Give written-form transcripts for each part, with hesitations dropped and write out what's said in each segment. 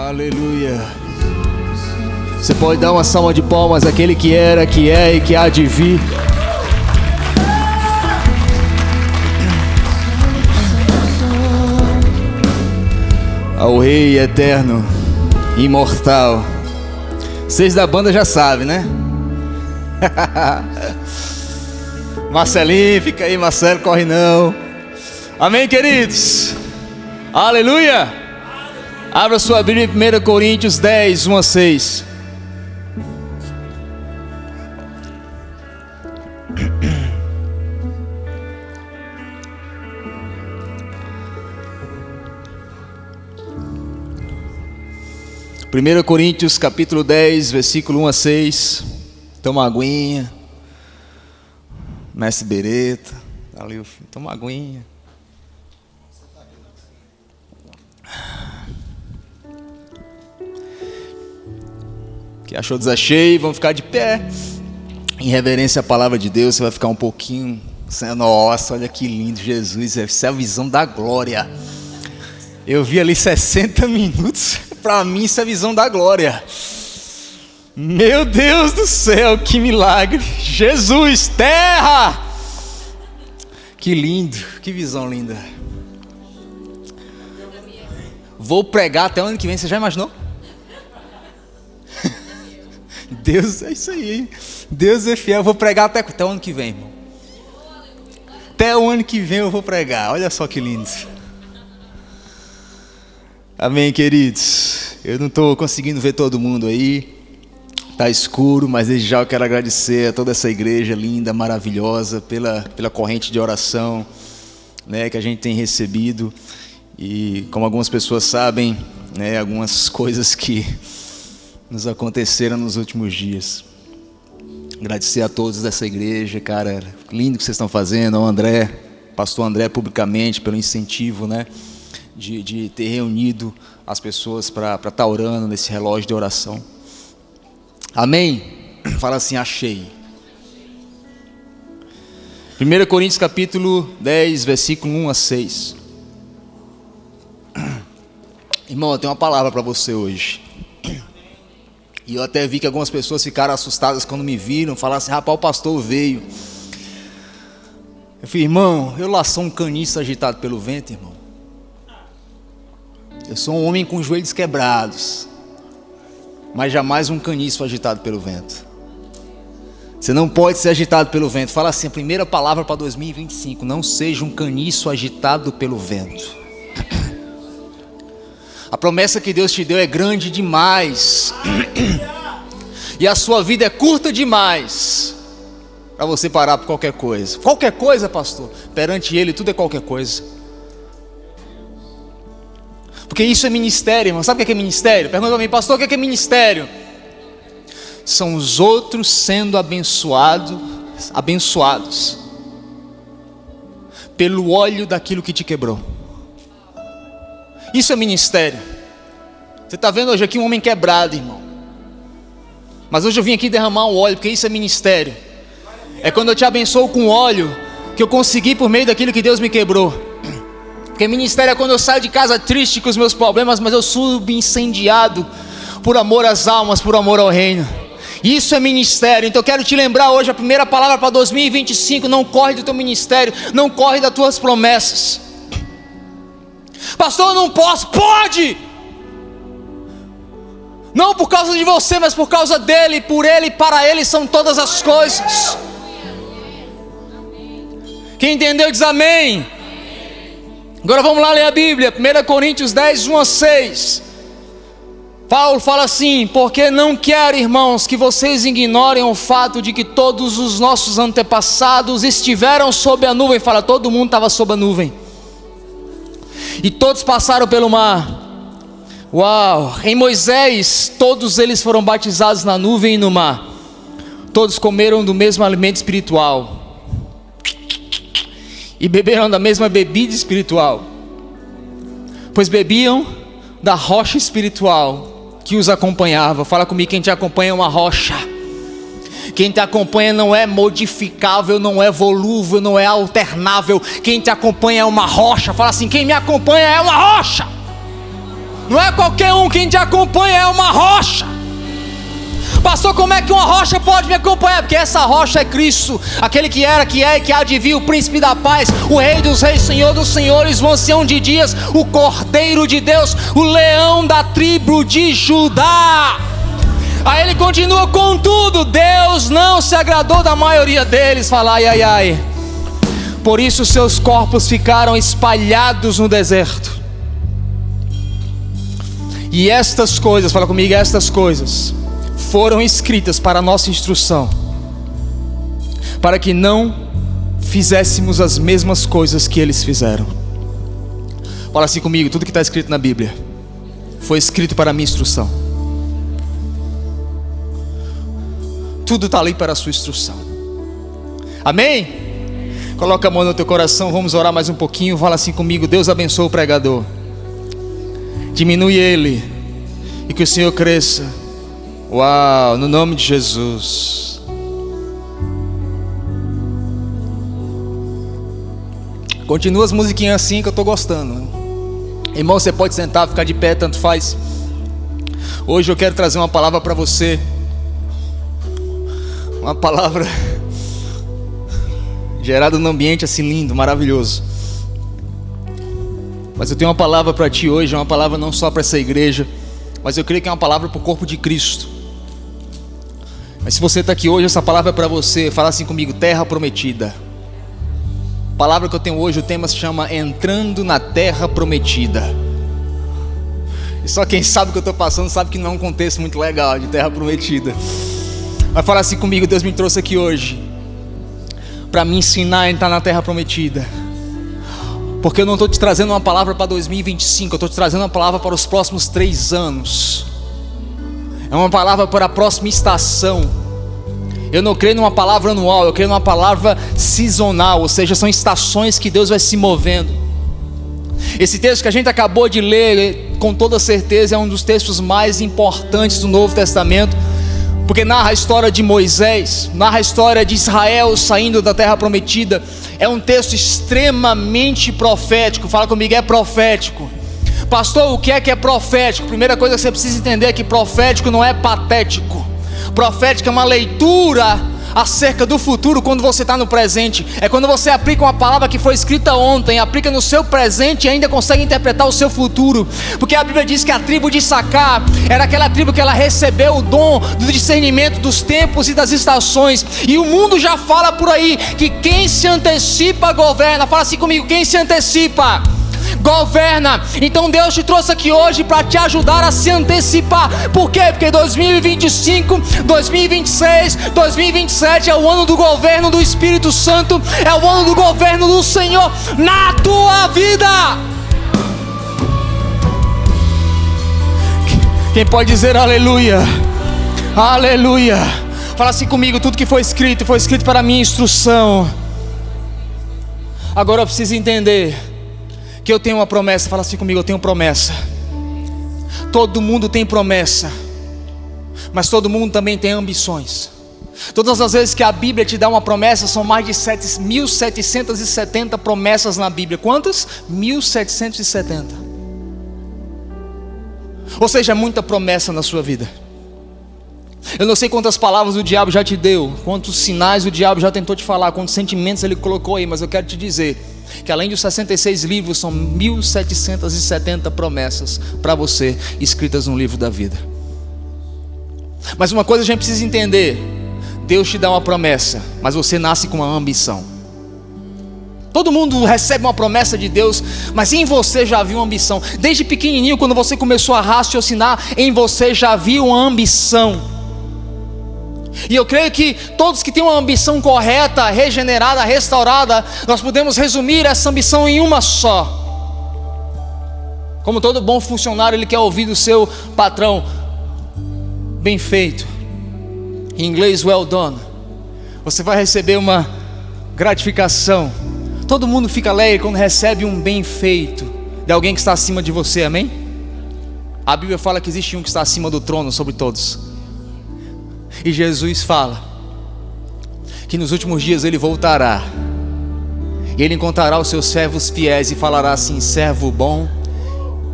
Aleluia. Você pode dar uma salva de palmas àquele que era, que é e que há de vir. Ao Rei eterno, imortal. Vocês da banda já sabem, né? Marcelinho, fica aí, Marcelo, corre não. Amém, queridos? Aleluia. Abra sua Bíblia em 1 Coríntios 10, 1 a 6. Primeiro Coríntios capítulo 10, versículo 1 a 6. Toma uma aguinha. Mestre Bereta, ali, toma uma aguinha. Que achou desacheio, vamos ficar de pé. Em reverência à palavra de Deus, você vai ficar um pouquinho. Nossa, olha que lindo, Jesus. Essa é a visão da glória. Eu vi ali 60 minutos. Para mim, isso é a visão da glória. Meu Deus do céu, que milagre. Jesus, terra. Que lindo, que visão linda. Vou pregar até o ano que vem, você já imaginou? Deus, é isso aí. Deus é fiel, eu vou pregar até o ano que vem, irmão. Até o ano que vem eu vou pregar, olha só que lindo. Amém, queridos. Eu não estou conseguindo ver todo mundo aí. Está escuro, mas desde já eu quero agradecer a toda essa igreja linda, maravilhosa, pela corrente de oração, né, que a gente tem recebido. E como algumas pessoas sabem, né, algumas coisas que nos aconteceram nos últimos dias. Agradecer a todos dessa igreja, cara, lindo que vocês estão fazendo, ao André, pastor André, publicamente, pelo incentivo, né, de ter reunido as pessoas para estar orando nesse relógio de oração. Amém? Fala assim, achei. 1 Coríntios capítulo 10, versículo 1 a 6. Irmão, eu tenho uma palavra para você hoje. E eu até vi que algumas pessoas ficaram assustadas quando me viram, falaram assim, rapaz, o pastor veio. Eu falei, irmão, eu lá sou um caniço agitado pelo vento, irmão. Eu sou um homem com joelhos quebrados, mas jamais um caniço agitado pelo vento. Você não pode ser agitado pelo vento. Fala assim, a primeira palavra para 2025, não seja um caniço agitado pelo vento. A promessa que Deus te deu é grande demais. E a sua vida é curta demais para você parar por qualquer coisa. Qualquer coisa, pastor. Perante Ele tudo é qualquer coisa. Porque isso é ministério, irmão. Sabe o que é ministério? Pergunta para mim, pastor, o que é ministério? São os outros sendo abençoados pelo óleo daquilo que te quebrou. Isso é ministério. Você está vendo hoje aqui um homem quebrado, irmão. Mas hoje eu vim aqui derramar um óleo, porque isso é ministério. É quando eu te abençoo com óleo que eu consegui por meio daquilo que Deus me quebrou. Porque ministério é quando eu saio de casa triste com os meus problemas, mas eu subo incendiado por amor às almas, por amor ao reino. Isso é ministério. Então eu quero te lembrar hoje, a primeira palavra para 2025, não corre do teu ministério, não corre das tuas promessas. Pastor, eu não posso. Pode! Não por causa de você, mas por causa dele, por ele, para ele são todas as coisas. Quem entendeu diz amém. Agora vamos lá ler a Bíblia, 1 Coríntios 10, 1 a 6. Paulo fala assim, porque não quero, irmãos, que vocês ignorem o fato de que todos os nossos antepassados estiveram sob a nuvem. Fala, todo mundo estava sob a nuvem. E todos passaram pelo mar. Uau! Em Moisés, todos eles foram batizados na nuvem e no mar. Todos comeram do mesmo alimento espiritual. E beberam da mesma bebida espiritual. Pois bebiam da rocha espiritual que os acompanhava. Fala comigo, quem te acompanha é uma rocha. Quem te acompanha não é modificável, não é volúvel, não é alternável. Quem te acompanha é uma rocha. Fala assim, quem me acompanha é uma rocha. Não é qualquer um quem te acompanha, é uma rocha. Pastor, como é que uma rocha pode me acompanhar? Porque essa rocha é Cristo, aquele que era, que é e que há de vir, o príncipe da paz, o rei dos reis, senhor dos senhores, o ancião de dias, o cordeiro de Deus, o leão da tribo de Judá. Aí ele continua: contudo, Deus não se agradou da maioria deles. Fala, ai, ai, ai. Por isso seus corpos ficaram espalhados no deserto. E estas coisas, fala comigo, estas coisas foram escritas para a nossa instrução, para que não fizéssemos as mesmas coisas que eles fizeram. Fala assim comigo: tudo que está escrito na Bíblia foi escrito para a minha instrução. Tudo está ali para a sua instrução. Amém? Coloca a mão no teu coração, vamos orar mais um pouquinho. Fala assim comigo: Deus abençoe o pregador, diminui ele, e que o Senhor cresça. Uau, no nome de Jesus. Continua as musiquinhas assim que eu estou gostando. Irmão, você pode sentar, ficar de pé, tanto faz. Hoje eu quero trazer uma palavra para você. Uma palavra gerada num ambiente assim lindo, maravilhoso. Mas eu tenho uma palavra para ti hoje. É uma palavra não só para essa igreja, mas eu creio que é uma palavra para o corpo de Cristo. Mas se você está aqui hoje, essa palavra é para você. Fala assim comigo: terra prometida. A palavra que eu tenho hoje, o tema se chama entrando na terra prometida. E só quem sabe o que eu estou passando sabe que não é um contexto muito legal de terra prometida. Mas fala assim comigo: Deus me trouxe aqui hoje para me ensinar a entrar na terra prometida. Porque eu não estou te trazendo uma palavra para 2025, eu estou te trazendo uma palavra para os próximos 3 anos. É uma palavra para a próxima estação. Eu não creio numa palavra anual, eu creio numa palavra sazonal, ou seja, são estações que Deus vai se movendo. Esse texto que a gente acabou de ler, com toda certeza é um dos textos mais importantes do Novo Testamento, porque narra a história de Moisés, narra a história de Israel saindo da terra prometida. É um texto extremamente profético. Fala comigo: é profético. Pastor, o que é profético? Primeira coisa que você precisa entender é que profético não é patético. Profético é uma leitura acerca do futuro quando você está no presente. É quando você aplica uma palavra que foi escrita ontem, aplica no seu presente e ainda consegue interpretar o seu futuro. Porque a Bíblia diz que a tribo de Issacar era aquela tribo que ela recebeu o dom do discernimento dos tempos e das estações. E o mundo já fala por aí que quem se antecipa governa. Fala assim comigo: quem se antecipa governa. Então Deus te trouxe aqui hoje para te ajudar a se antecipar. Por quê? Porque 2025, 2026, 2027 é o ano do governo do Espírito Santo, é o ano do governo do Senhor na tua vida. Quem pode dizer aleluia? Aleluia. Fala assim comigo: tudo que foi escrito para a minha instrução. Agora eu preciso entender que eu tenho uma promessa. Fala assim comigo: eu tenho promessa. Todo mundo tem promessa, mas todo mundo também tem ambições. Todas as vezes que a Bíblia te dá uma promessa, são mais de 1770 promessas na Bíblia. Quantas? 1770. Ou seja, muita promessa na sua vida. Eu não sei quantas palavras o diabo já te deu, quantos sinais o diabo já tentou te falar, quantos sentimentos ele colocou aí, mas eu quero te dizer que além dos 66 livros, são 1770 promessas para você, escritas no livro da vida. Mas uma coisa a gente precisa entender: Deus te dá uma promessa, mas você nasce com uma ambição. Todo mundo recebe uma promessa de Deus, mas em você já havia uma ambição. Desde pequenininho, quando você começou a raciocinar, em você já havia uma ambição. E eu creio que todos que têm uma ambição correta, regenerada, restaurada, nós podemos resumir essa ambição em uma só. Como todo bom funcionário, ele quer ouvir do seu patrão: bem feito. Em inglês, well done. Você vai receber uma gratificação. Todo mundo fica alegre quando recebe um bem feito de alguém que está acima de você, amém? A Bíblia fala que existe um que está acima do trono sobre todos. E Jesus fala que nos últimos dias ele voltará, e ele encontrará os seus servos fiéis e falará assim: servo bom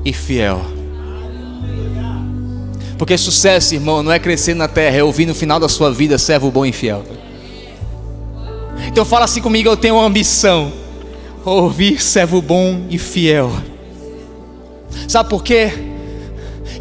e fiel. Porque sucesso, irmão, não é crescer na terra, é ouvir no final da sua vida, servo bom e fiel. Então fala assim comigo, eu tenho uma ambição, ouvir servo bom e fiel. Sabe por quê?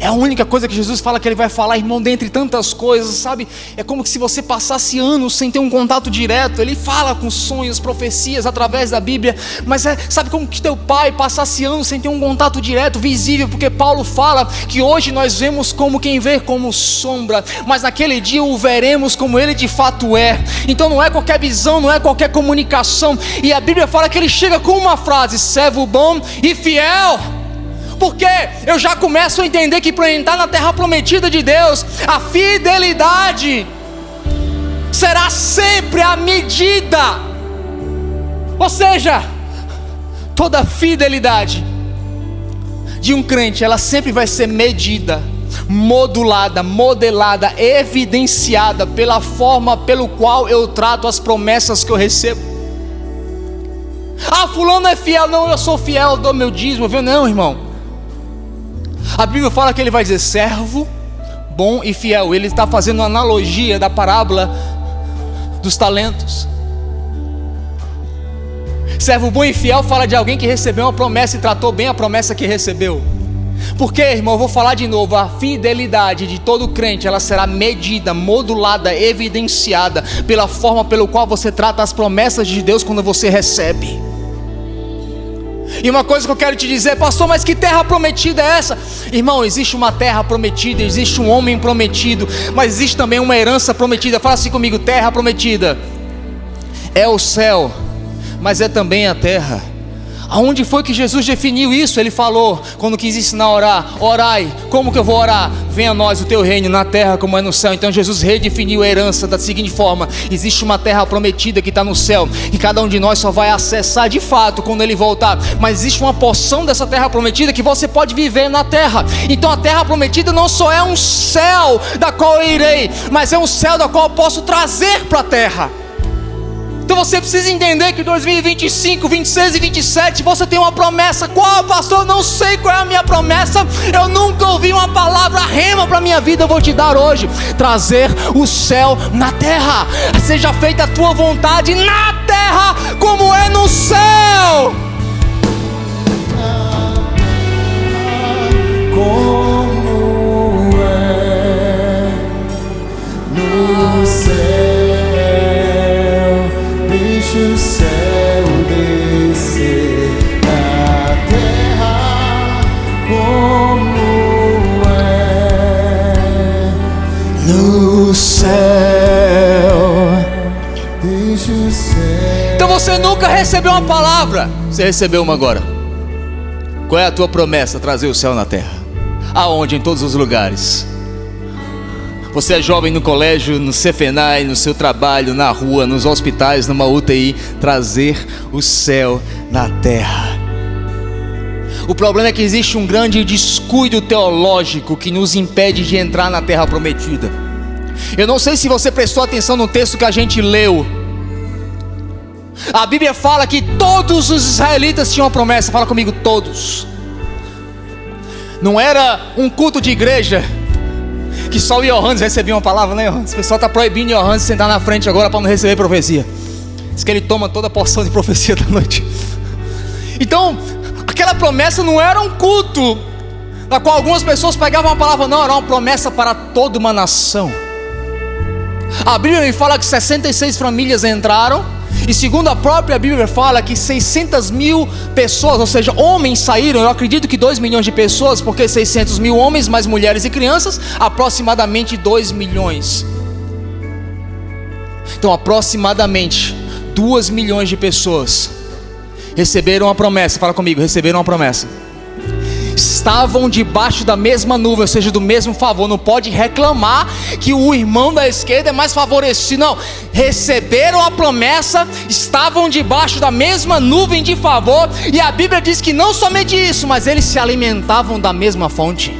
É a única coisa que Jesus fala que Ele vai falar, irmão, dentre tantas coisas, sabe? É como se você passasse anos sem ter um contato direto. Ele fala com sonhos, profecias através da Bíblia, mas sabe como que teu pai passasse anos sem ter um contato direto, visível? Porque Paulo fala que hoje nós vemos como quem vê como sombra, mas naquele dia o veremos como Ele de fato é. Então não é qualquer visão, não é qualquer comunicação. E a Bíblia fala que Ele chega com uma frase: servo bom e fiel. Porque eu já começo a entender que para entrar na terra prometida de Deus, a fidelidade será sempre a medida. Ou seja, toda fidelidade de um crente, ela sempre vai ser medida, modulada, modelada, evidenciada pela forma pelo qual eu trato as promessas que eu recebo. Ah, fulano é fiel. Não, eu sou fiel, eu dou meu dízimo, viu? Não, irmão. A Bíblia fala que Ele vai dizer servo bom e fiel. Ele está fazendo uma analogia da parábola dos talentos. Servo bom e fiel fala de alguém que recebeu uma promessa e tratou bem a promessa que recebeu. Porque, irmão, eu vou falar de novo, a fidelidade de todo crente, ela será medida, modulada, evidenciada pela forma pelo qual você trata as promessas de Deus quando você recebe. E uma coisa que eu quero te dizer: pastor, mas que terra prometida é essa? Irmão, existe uma terra prometida, existe um homem prometido, mas existe também uma herança prometida. Fala assim comigo: terra prometida é o céu, mas é também a terra. Aonde foi que Jesus definiu isso? Ele falou, quando quis ensinar a orar: orai. Como que eu vou orar? Venha a nós o teu reino na terra como é no céu. Então Jesus redefiniu a herança da seguinte forma: existe uma terra prometida que está no céu, e cada um de nós só vai acessar de fato quando Ele voltar. Mas existe uma porção dessa terra prometida que você pode viver na terra. Então a terra prometida não só é um céu da qual eu irei, mas é um céu da qual eu posso trazer para a terra. Então você precisa entender que 2025, 26 e 27 você tem uma promessa. Qual, pastor? Não sei qual é a minha promessa. Eu nunca ouvi uma palavra rema para a minha vida. Eu vou te dar hoje: trazer o céu na terra. Seja feita a tua vontade na terra como é no céu. Como é no céu. Deixa o céu descer na terra como é no céu. Deixa o céu. Então você nunca recebeu uma palavra, você recebeu uma agora. Qual é a tua promessa? Trazer o céu na terra. Aonde? Em todos os lugares. Você é jovem no colégio, no Cefenai, no seu trabalho, na rua, nos hospitais, numa UTI. Trazer o céu na terra. O problema é que existe um grande descuido teológico que nos impede de entrar na terra prometida. Eu não sei se você prestou atenção no texto que a gente leu. A Bíblia fala que todos os israelitas tinham uma promessa. Fala comigo: todos. Não era um culto de igreja que só o Johannes recebia uma palavra, né, Johannes? O pessoal está proibindo o Johannes sentar na frente agora para não receber profecia. Diz que ele toma toda a porção de profecia da noite. Então, aquela promessa não era um culto na qual algumas pessoas pegavam a palavra. Não, era uma promessa para toda uma nação. A Bíblia me fala que 66 famílias entraram. E segundo a própria Bíblia fala que 600 mil pessoas, ou seja, homens saíram. Eu acredito que 2 milhões de pessoas, porque 600 mil homens, mais mulheres e crianças, aproximadamente 2 milhões. Então aproximadamente 2 milhões de pessoas receberam a promessa. Fala comigo: receberam a promessa. Estavam debaixo da mesma nuvem, ou seja, do mesmo favor. Não pode reclamar que o irmão da esquerda é mais favorecido. Não, receberam a promessa, estavam debaixo da mesma nuvem de favor. E a Bíblia diz que não somente isso, mas eles se alimentavam da mesma fonte.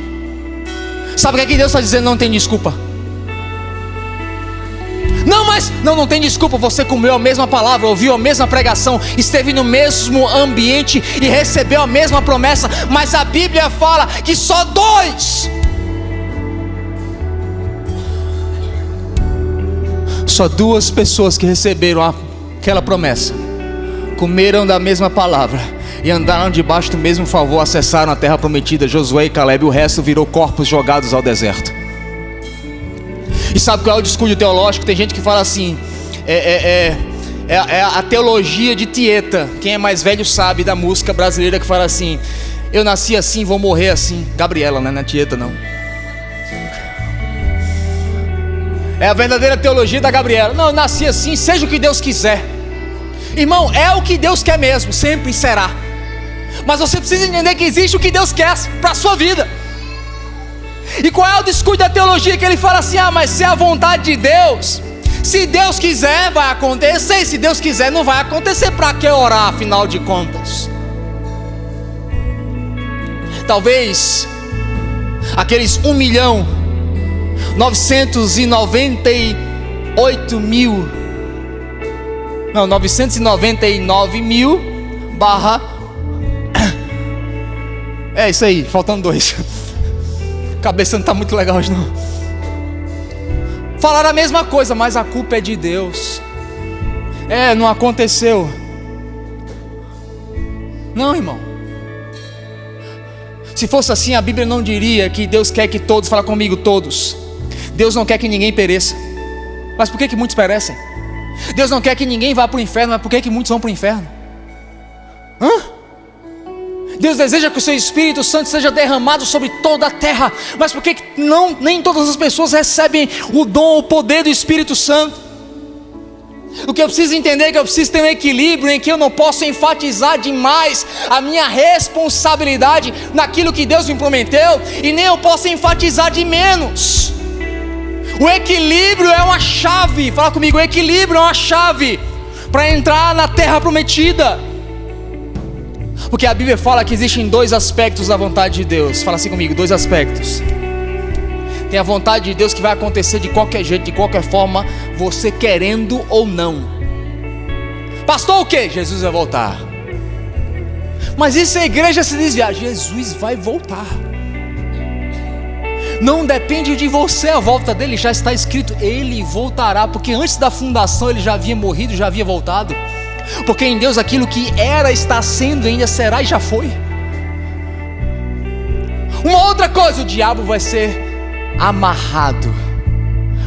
Sabe o que Deus está dizendo? Não tem desculpa. Não, mas não tem desculpa. Você comeu a mesma palavra, ouviu a mesma pregação, esteve no mesmo ambiente e recebeu a mesma promessa. Mas a Bíblia fala que só 2 só 2 pessoas que receberam aquela promessa, comeram da mesma palavra e andaram debaixo do mesmo favor, acessaram a terra prometida, Josué e Caleb. O resto virou corpos jogados ao deserto. E sabe qual é o descuido teológico? Tem gente que fala assim, é a teologia de Tieta. Quem é mais velho sabe, da música brasileira, que fala assim: eu nasci assim, vou morrer assim. Gabriela, né? Não é Tieta, não. É a verdadeira teologia da Gabriela. Não, eu nasci assim, seja o que Deus quiser. Irmão, é o que Deus quer mesmo, sempre será. Mas você precisa entender que existe o que Deus quer para a sua vida. E qual é o descuido da teologia? Que ele fala assim: ah, mas se é a vontade de Deus, se Deus quiser vai acontecer, e se Deus quiser não vai acontecer. Para que orar, afinal de contas? Talvez aqueles 999 mil barra... É isso aí, faltando 2. Cabeça não está muito legal hoje não. Falaram a mesma coisa, mas a culpa é de Deus. Não aconteceu. Não, irmão. Se fosse assim, a Bíblia não diria que Deus quer que todos, fala comigo, todos. Deus não quer que ninguém pereça. Mas por que muitos perecem? Deus não quer que ninguém vá para o inferno, mas por que muitos vão para o inferno? Deus deseja que o seu Espírito Santo seja derramado sobre toda a terra, mas por que nem todas as pessoas recebem o dom, o poder do Espírito Santo? O que eu preciso entender é que eu preciso ter um equilíbrio em que eu não posso enfatizar demais a minha responsabilidade naquilo que Deus me prometeu, e nem eu posso enfatizar de menos. O equilíbrio é uma chave. Fala comigo, o equilíbrio é uma chave para entrar na terra prometida. Porque a Bíblia fala que existem 2 aspectos da vontade de Deus. Fala assim comigo, 2 aspectos. Tem a vontade de Deus que vai acontecer de qualquer jeito, de qualquer forma, você querendo ou não. Pastor, o que? Jesus vai voltar. Mas e se a igreja se desviar? Jesus vai voltar. Não depende de você, a volta dele já está escrito, ele voltará. Porque antes da fundação ele já havia morrido, já havia voltado. Porque em Deus aquilo que era, está sendo, ainda será e já foi. Uma outra coisa, o diabo vai ser amarrado,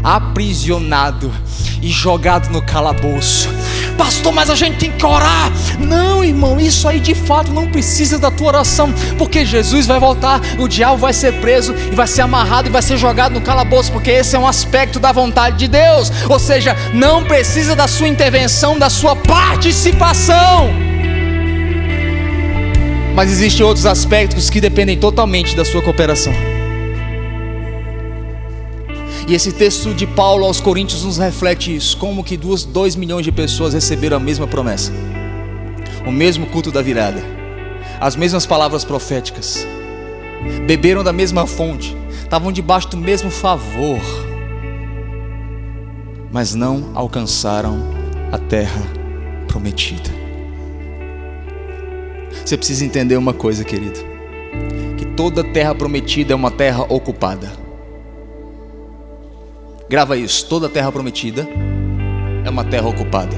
aprisionado e jogado no calabouço. Pastor, mas a gente tem que orar. Não, irmão, isso aí de fato não precisa da tua oração, porque Jesus vai voltar, o diabo vai ser preso e vai ser amarrado e vai ser jogado no calabouço, porque esse é um aspecto da vontade de Deus. Ou seja, não precisa da sua intervenção, da sua participação. Mas existem outros aspectos que dependem totalmente da sua cooperação. E esse texto de Paulo aos Coríntios nos reflete isso. Como que 2 milhões de pessoas receberam a mesma promessa, o mesmo culto da virada, as mesmas palavras proféticas, beberam da mesma fonte, estavam debaixo do mesmo favor, mas não alcançaram a terra prometida. Você precisa entender uma coisa, querido, que toda terra prometida é uma terra ocupada. Grava isso, toda terra prometida é uma terra ocupada.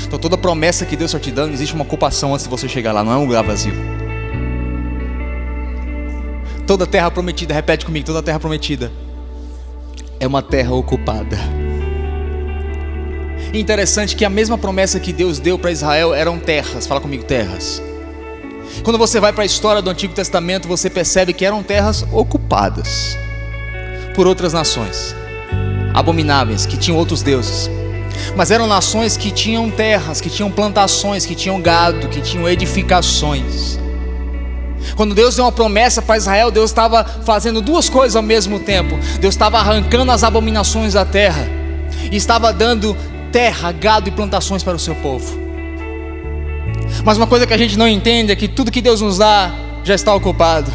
Então toda promessa que Deus está te dando, existe uma ocupação antes de você chegar lá, não é um lugar vazio. Toda terra prometida, repete comigo, toda terra prometida é uma terra ocupada. E interessante que a mesma promessa que Deus deu para Israel eram terras. Fala comigo, terras. Quando você vai para a história do Antigo Testamento, você percebe que eram terras ocupadas por outras nações abomináveis, que tinham outros deuses. Mas eram nações que tinham terras, que tinham plantações, que tinham gado, que tinham edificações. Quando Deus deu uma promessa para Israel, Deus estava fazendo 2 coisas ao mesmo tempo. Deus estava arrancando as abominações da terra e estava dando terra, gado e plantações para o seu povo. Mas uma coisa que a gente não entende é que tudo que Deus nos dá já está ocupado.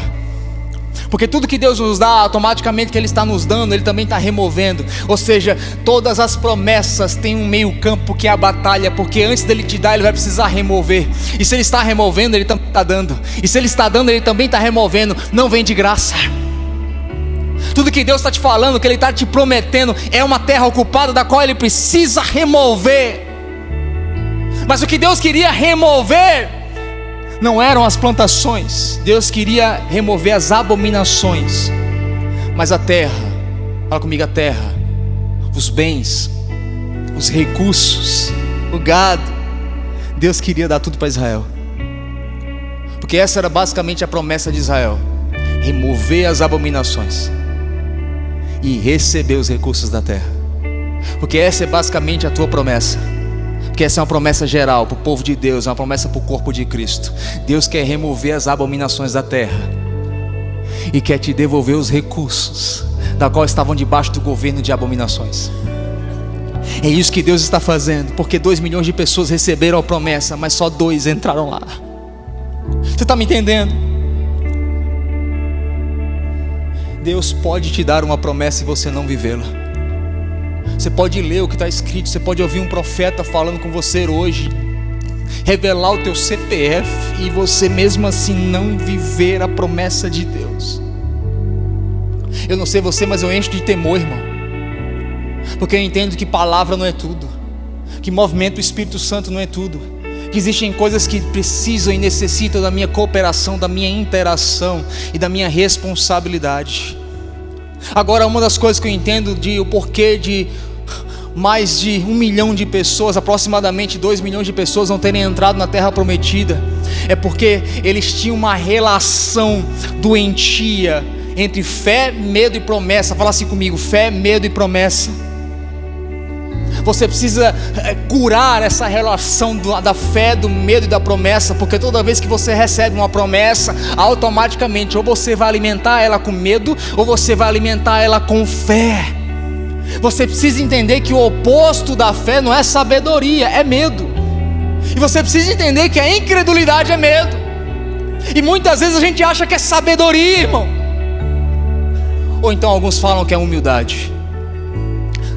Porque tudo que Deus nos dá, automaticamente que Ele está nos dando, Ele também está removendo. Ou seja, todas as promessas têm um meio campo que é a batalha. Porque antes dEle te dar, Ele vai precisar remover. E se Ele está removendo, Ele também está dando. E se Ele está dando, Ele também está removendo. Não vem de graça. Tudo que Deus está te falando, que Ele está te prometendo, é uma terra ocupada da qual Ele precisa remover. Mas o que Deus queria remover não eram as plantações. Deus queria remover as abominações. Mas a terra, fala comigo, a terra, os bens, os recursos, o gado, Deus queria dar tudo para Israel. Porque essa era basicamente a promessa de Israel: remover as abominações e receber os recursos da terra. Porque essa é basicamente a tua promessa. Porque essa é uma promessa geral para o povo de Deus, é uma promessa para o corpo de Cristo. Deus quer remover as abominações da terra e quer te devolver os recursos da qual estavam debaixo do governo de abominações. É isso que Deus está fazendo, porque 2 milhões de pessoas receberam a promessa, mas só 2 entraram lá. Você está me entendendo? Deus pode te dar uma promessa e você não vivê-la. Você pode ler o que está escrito, você pode ouvir um profeta falando com você hoje, revelar o teu CPF e você mesmo assim não viver a promessa de Deus. Eu não sei você, mas eu encho de temor, irmão, porque eu entendo que palavra não é tudo, que movimento do Espírito Santo não é tudo, que existem coisas que precisam e necessitam da minha cooperação, da minha interação e da minha responsabilidade. Agora, uma das coisas que eu entendo o porquê de mais de 1 milhão de pessoas, aproximadamente 2 milhões de pessoas não terem entrado na terra prometida, é porque eles tinham uma relação doentia entre fé, medo e promessa. Fala assim comigo: fé, medo e promessa. Você precisa curar essa relação da fé, do medo e da promessa, porque toda vez que você recebe uma promessa, automaticamente ou você vai alimentar ela com medo, ou você vai alimentar ela com fé. Você precisa entender que o oposto da fé não é sabedoria, é medo. E você precisa entender que a incredulidade é medo. E muitas vezes a gente acha que é sabedoria, irmão. Ou então alguns falam que é humildade.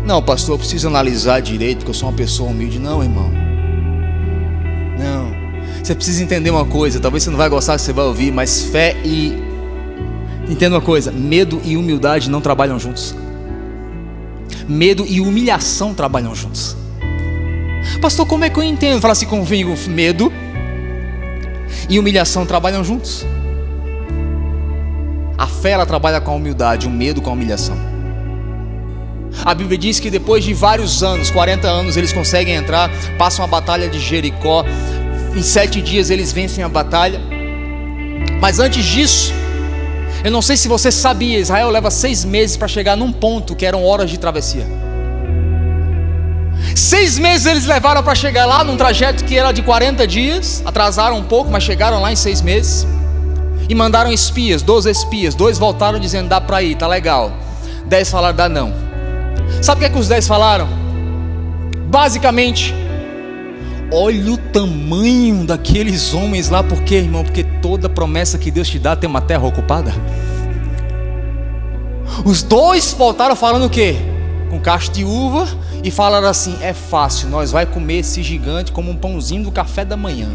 Não, pastor, eu preciso analisar direito, porque eu sou uma pessoa humilde. Não, irmão, não. Você precisa entender uma coisa, talvez você não vai gostar que você vai ouvir, mas fé e... Entenda uma coisa: medo e humildade não trabalham juntos. Medo e humilhação trabalham juntos. Pastor, como é que eu entendo? Fala assim comigo: medo e humilhação trabalham juntos. A fé, ela trabalha com a humildade, o medo com a humilhação. A Bíblia diz que depois de vários anos, 40 anos, eles conseguem entrar, passam a batalha de Jericó. Em 7 dias eles vencem a batalha. Mas antes disso, eu não sei se você sabia, Israel leva 6 meses para chegar num ponto que eram horas de travessia. 6 meses eles levaram para chegar lá, num trajeto que era de 40 dias. Atrasaram um pouco, mas chegaram lá em 6 meses. E mandaram espias, 12 espias. 2 voltaram dizendo: dá para ir, tá legal. 10 falaram: dá não. Sabe o que é que os 10 falaram? Basicamente: olha o tamanho daqueles homens lá. Por quê, irmão? Porque toda promessa que Deus te dá tem uma terra ocupada. Os 2 voltaram falando o quê? Com cacho de uva. E falaram assim: é fácil, nós vai comer esse gigante como um pãozinho do café da manhã.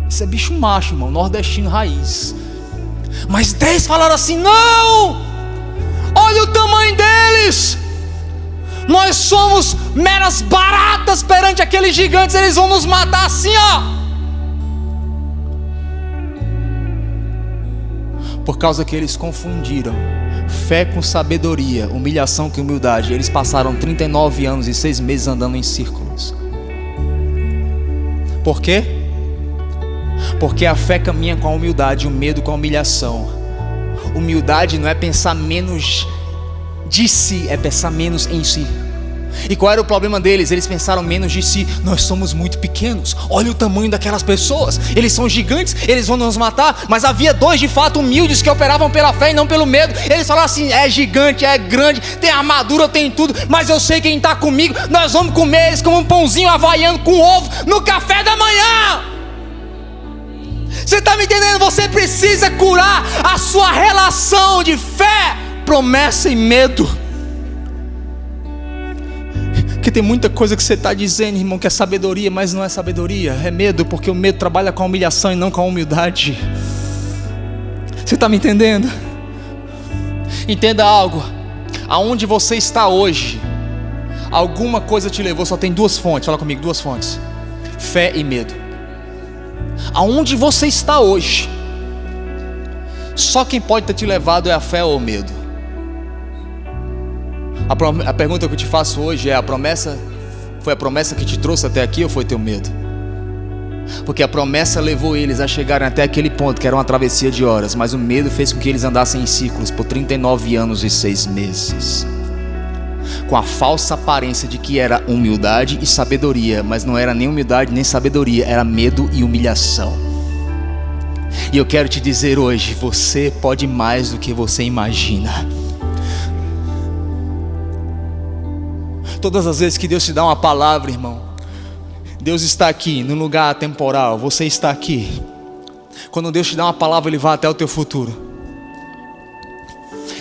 Isso é bicho macho, irmão, nordestino raiz. Mas 10 falaram assim: não! Olha o tamanho deles! Nós somos meras baratas perante aqueles gigantes. Eles vão nos matar assim, ó. Por causa que eles confundiram fé com sabedoria, humilhação com humildade. Eles passaram 39 anos e 6 meses andando em círculos. Por quê? Porque a fé caminha com a humildade, o medo com a humilhação. Humildade não é pensar menos de si, é pensar menos em si. E qual era o problema deles? Eles pensaram menos de si. Nós somos muito pequenos, olha o tamanho daquelas pessoas, eles são gigantes, eles vão nos matar. Mas havia 2 de fato humildes que operavam pela fé e não pelo medo. Eles falaram assim: é gigante, é grande, tem armadura, tem tudo, mas eu sei quem está comigo. Nós vamos comer eles como um pãozinho havaiano com ovo no café da manhã. Você está me entendendo? Você precisa curar a sua relação de fé, promessa e medo. Porque tem muita coisa que você está dizendo, irmão, que é sabedoria, mas não é sabedoria, é medo, porque o medo trabalha com a humilhação e não com a humildade. Você está me entendendo? Entenda algo: aonde você está hoje, alguma coisa te levou. Só tem duas fontes, fala comigo, duas fontes: fé e medo. Aonde você está hoje, só quem pode ter te levado é a fé ou o medo. A pergunta que eu te faço hoje é: foi a promessa que te trouxe até aqui ou foi teu medo? Porque a promessa levou eles a chegarem até aquele ponto, que era uma travessia de horas, mas o medo fez com que eles andassem em círculos por 39 anos e 6 meses, com a falsa aparência de que era humildade e sabedoria, mas não era nem humildade nem sabedoria, era medo e humilhação. E eu quero te dizer hoje: você pode mais do que você imagina. Todas as vezes que Deus te dá uma palavra, irmão, Deus está aqui no lugar temporal, você está aqui. Quando Deus te dá uma palavra, Ele vai até o teu futuro.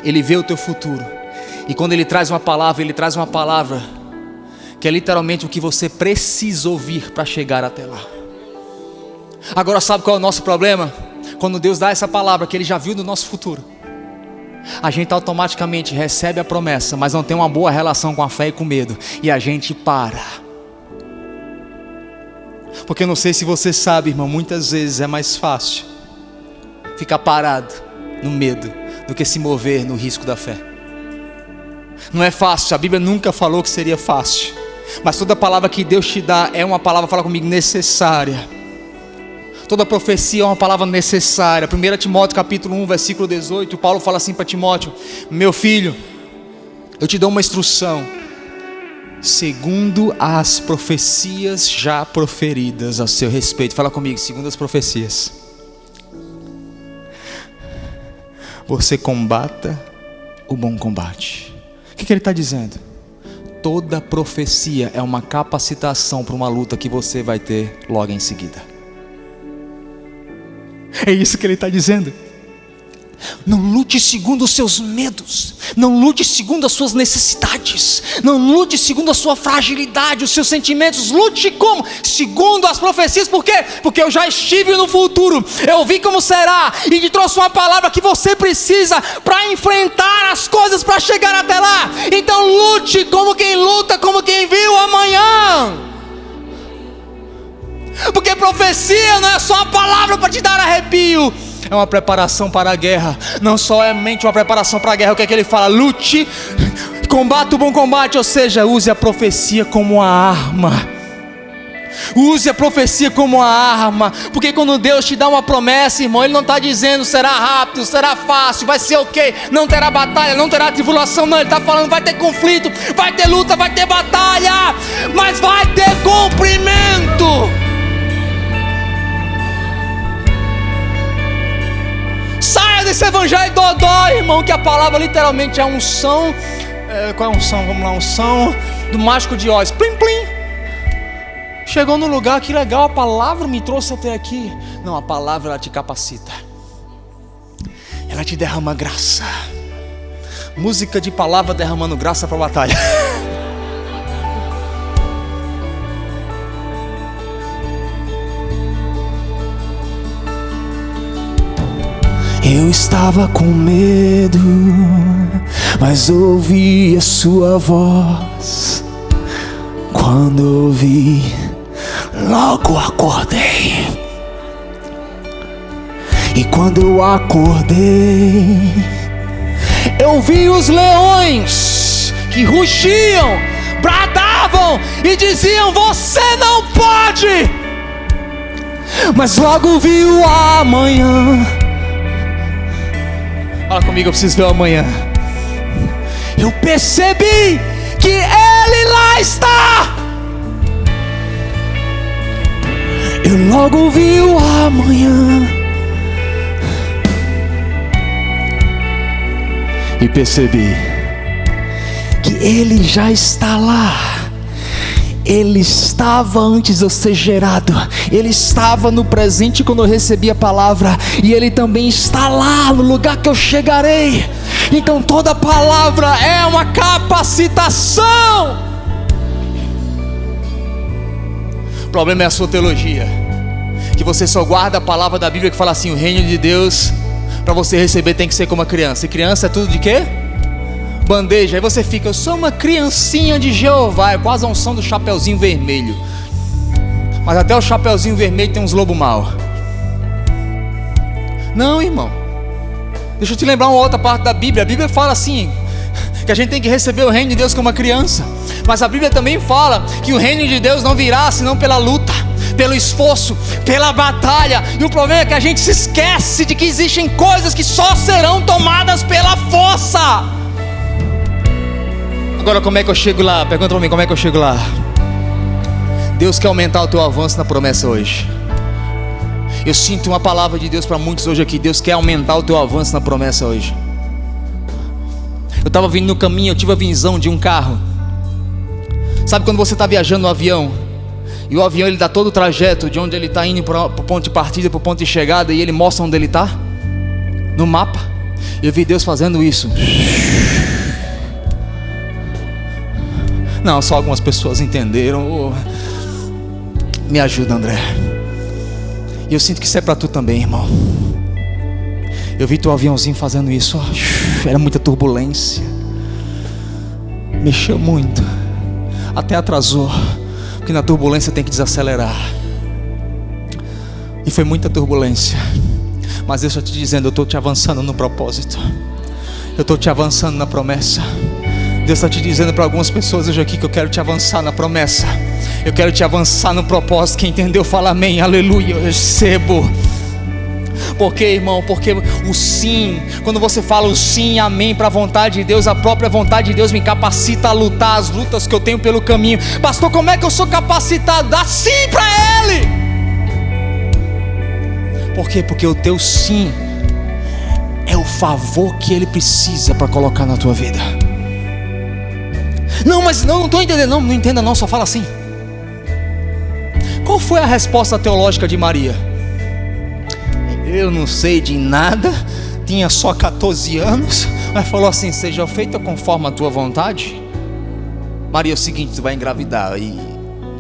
Ele vê o teu futuro. E quando Ele traz uma palavra, Ele traz uma palavra que é literalmente o que você precisa ouvir para chegar até lá. Agora, sabe qual é o nosso problema? Quando Deus dá essa palavra que Ele já viu no nosso futuro, a gente automaticamente recebe a promessa, mas não tem uma boa relação com a fé e com o medo, e a gente para. Porque eu não sei se você sabe, irmão, muitas vezes é mais fácil ficar parado no medo do que se mover no risco da fé. Não é fácil, a Bíblia nunca falou que seria fácil, mas toda palavra que Deus te dá é uma palavra, fala comigo, necessária. Toda profecia é uma palavra necessária. 1 Timóteo capítulo 1, versículo 18, Paulo fala assim para Timóteo: meu filho, eu te dou uma instrução, segundo as profecias já proferidas a seu respeito. Fala comigo, segundo as profecias. Você combata o bom combate. O que ele está dizendo? Toda profecia é uma capacitação para uma luta que você vai ter logo em seguida. É isso que ele está dizendo. Não lute segundo os seus medos, não lute segundo as suas necessidades, não lute segundo a sua fragilidade, os seus sentimentos. Lute como? Segundo as profecias. Por quê? Porque eu já estive no futuro, eu vi como será, e te trouxe uma palavra que você precisa para enfrentar as coisas, para chegar até lá. Então lute como quem luta, como quem viu amanhã. Porque profecia não é só uma palavra para te dar arrepio, é uma preparação para a guerra. Não somente uma preparação para a guerra. O que é que ele fala? Lute, combate o bom combate. Ou seja, use a profecia como uma arma. Use a profecia como uma arma. Porque quando Deus te dá uma promessa, irmão, Ele não está dizendo será rápido, será fácil, vai ser ok, não terá batalha, não terá tribulação. Não, Ele está falando vai ter conflito, vai ter luta, vai ter batalha, mas vai ter cumprimento. Saia desse evangelho dodó, irmão, que a palavra literalmente é unção. Qual é a unção? Vamos lá, unção do mágico de Oz. Plim, plim. Chegou no lugar, que legal, a palavra me trouxe até aqui. Não, a palavra ela te capacita, ela te derrama graça. Música de palavra derramando graça para a batalha. Eu estava com medo, mas ouvi a sua voz. Quando ouvi, logo acordei. E quando eu acordei, eu vi os leões que rugiam, bradavam e diziam: você não pode. Mas logo vi o amanhã. Fala comigo, eu preciso ver o amanhã. Eu percebi que Ele lá está. Eu logo vi o amanhã e percebi que Ele já está lá. Ele estava antes de eu ser gerado. Ele estava no presente quando eu recebi a palavra. E Ele também está lá no lugar que eu chegarei. Então toda palavra é uma capacitação. O problema é a sua teologia, que você só guarda a palavra da Bíblia que fala assim: o reino de Deus para você receber tem que ser como a criança. E criança é tudo de quê? bandeja. Aí você fica, eu sou uma criancinha de Jeová. É quase a unção do chapeuzinho vermelho. Mas até o chapeuzinho vermelho tem uns lobo mau. Não, irmão. Deixa eu te lembrar uma outra parte da Bíblia. A Bíblia fala assim, que a gente tem que receber o reino de Deus como uma criança. Mas a Bíblia também fala que o reino de Deus não virá senão pela luta, pelo esforço, pela batalha. E o problema é que a gente se esquece de que existem coisas que só serão tomadas pela força. Agora, como é que eu chego lá? Pergunta para mim, como é que eu chego lá? Deus quer aumentar o teu avanço na promessa hoje. Eu sinto uma palavra de Deus para muitos hoje aqui. Deus quer aumentar o teu avanço na promessa hoje. Eu estava vindo no caminho, eu tive a visão de um carro. Sabe quando você está viajando no avião, e o avião ele dá todo o trajeto de onde ele está indo para o ponto de partida, para o ponto de chegada, e ele mostra onde ele está? No mapa. Eu vi Deus fazendo isso. Não, só algumas pessoas entenderam. Me ajuda, André. E eu sinto que isso é para tu também, irmão. Eu vi teu aviãozinho fazendo isso. Era muita turbulência. Mexeu muito. Até atrasou. Porque na turbulência tem que desacelerar. E foi muita turbulência. Mas Deus está te dizendo, eu estou te avançando no propósito. Eu estou te avançando na promessa. Deus está te dizendo para algumas pessoas hoje aqui que eu quero te avançar na promessa. Eu quero te avançar no propósito. Quem entendeu fala amém, aleluia, eu recebo. Por quê, irmão? Porque o sim, quando você fala o sim, amém para a vontade de Deus, a própria vontade de Deus me capacita a lutar as lutas que eu tenho pelo caminho. Pastor, como é que eu sou capacitado? Dá sim para Ele. Por quê? Porque o teu sim é o favor que Ele precisa para colocar na tua vida. Não, mas não estou entendendo. Não entenda não, só fala assim. Qual foi a resposta teológica de Maria? Eu não sei de nada, tinha só 14 anos, mas falou assim, seja feita conforme a tua vontade. Maria, é o seguinte, tu vai engravidar e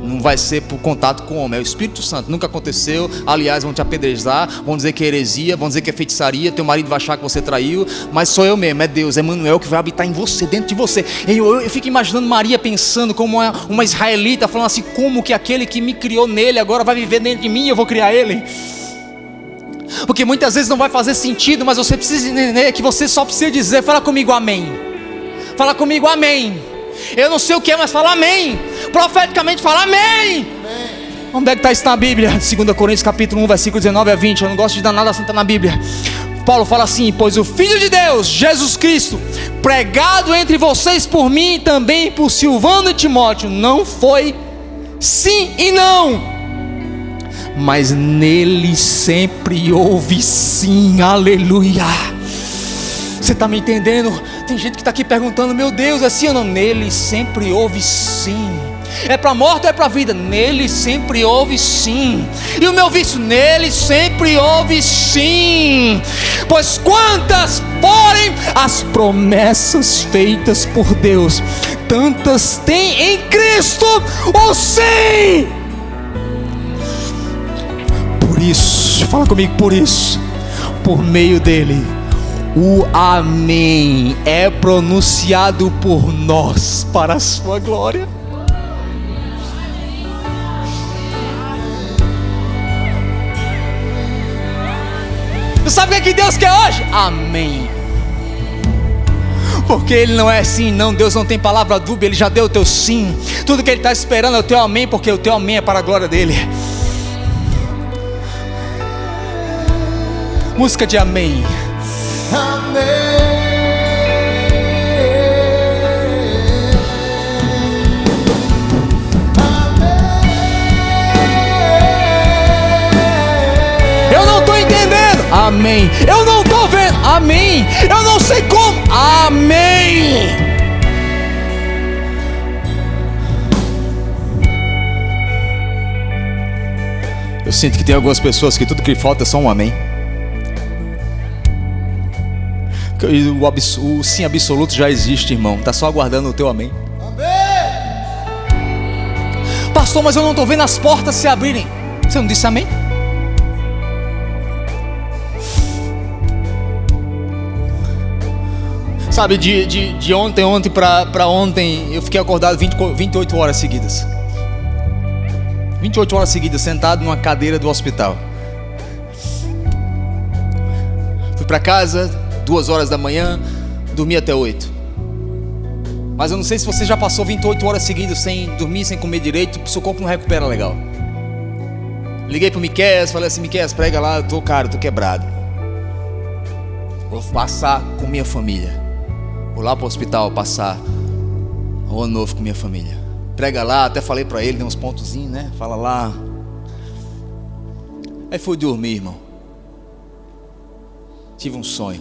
não vai ser por contato com o homem, é o Espírito Santo, nunca aconteceu. Aliás, vão te apedrejar, vão dizer que é heresia, vão dizer que é feitiçaria, teu marido vai achar que você traiu, mas sou eu mesmo, é Deus, é Emmanuel que vai habitar em você, dentro de você. Eu fico imaginando Maria pensando como uma israelita, falando assim, como que aquele que me criou nele agora vai viver dentro de mim e eu vou criar ele? Porque muitas vezes não vai fazer sentido, mas você precisa entender que você só precisa dizer, fala comigo amém. Fala comigo amém. Eu não sei o que é, mas fala amém. Profeticamente fala amém. Onde é que está isso na Bíblia? 2 Coríntios capítulo 1, versículo 19 a 20. Eu não gosto de dar nada assim, está na Bíblia. Paulo fala assim, pois o Filho de Deus, Jesus Cristo, pregado entre vocês por mim e também por Silvano e Timóteo, não foi sim e não, mas nele sempre houve sim, aleluia. Você está me entendendo? Tem gente que está aqui perguntando, meu Deus, é sim ou não? Nele sempre houve sim. É para a morte ou é para a vida? Nele sempre houve sim. E o meu vício? Nele sempre houve sim. Pois quantas forem as promessas feitas por Deus, tantas tem em Cristo o sim. Por isso, fala comigo, por isso, por meio dele, o amém é pronunciado por nós para a sua glória. Sabe o que Deus quer hoje? Amém. Porque Ele não é sim, não. Deus não tem palavra dúbia, Ele já deu o teu sim. Tudo que Ele está esperando é o teu amém, porque o teu amém é para a glória dEle. Música de amém. Amém. Eu não estou entendendo. Amém. Eu não estou vendo. Amém. Eu não sei como. Amém. Eu sinto que tem algumas pessoas que tudo que falta é só um amém. O sim absoluto já existe, irmão. Está só aguardando o teu amém. Pastor, mas eu não estou vendo as portas se abrirem. Você não disse amém? Sabe, de ontem pra ontem, eu fiquei acordado 28 horas seguidas. 28 horas seguidas, sentado numa cadeira do hospital. Fui pra casa, 2 horas da manhã, dormi até 8. Mas eu não sei se você já passou 28 horas seguidas sem dormir, sem comer direito, seu corpo não recupera legal. Liguei pro Miqueias, falei assim: Miqueias, prega lá, eu tô quebrado. Vou passar com minha família. Vou lá pro hospital passar o ano novo com minha família. Prega lá, até falei pra ele, tem uns pontozinhos, né? Fala lá. Aí fui dormir, irmão. Tive um sonho.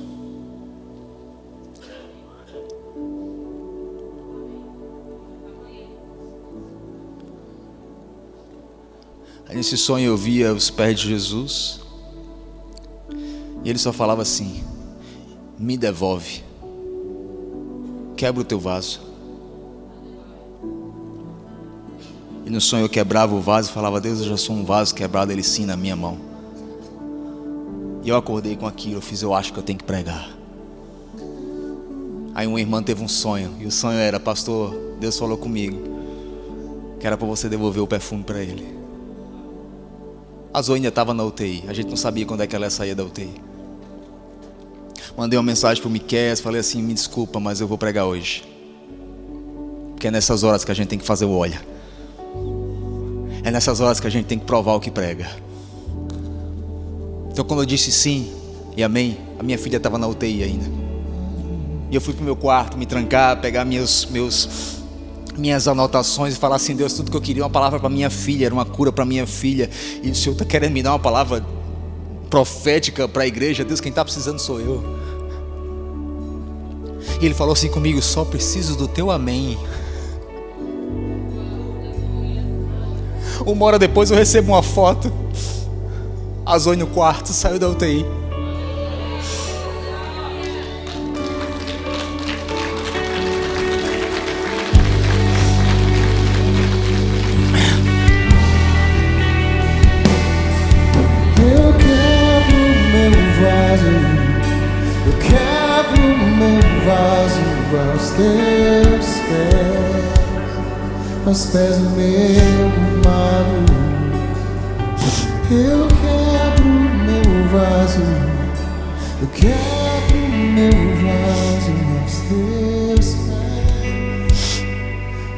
Aí nesse sonho eu via os pés de Jesus. E ele só falava assim: me devolve. Quebra o teu vaso. E no sonho eu quebrava o vaso e falava: Deus, eu já sou um vaso quebrado, ele sim na minha mão. E eu acordei com aquilo, eu acho que eu tenho que pregar. Aí uma irmã teve um sonho, e o sonho era: pastor, Deus falou comigo que era para você devolver o perfume para ele. A Zoe ainda estava na UTI, a gente não sabia quando é que ela ia sair da UTI. Mandei uma mensagem pro Miqueias, falei assim: me desculpa, mas eu vou pregar hoje. Porque é nessas horas que a gente tem que fazer o olha. É nessas horas que a gente tem que provar o que prega. Então quando eu disse sim e amém, a minha filha estava na UTI ainda. E eu fui pro meu quarto, me trancar, pegar minhas anotações e falar assim: Deus, tudo que eu queria, uma palavra para minha filha, era uma cura para minha filha. E o Senhor está querendo me dar uma palavra profética para a igreja. Deus, quem está precisando sou eu. E ele falou assim comigo: só preciso do teu amém. 1 hora depois eu recebo uma foto. A Zoe no quarto, saiu da UTI. Eu quebro meu vaso, eu quebro meu vaso aos teus pés, aos pés do meu amado. Eu quebro meu vaso, eu quebro meu vaso aos teus pés,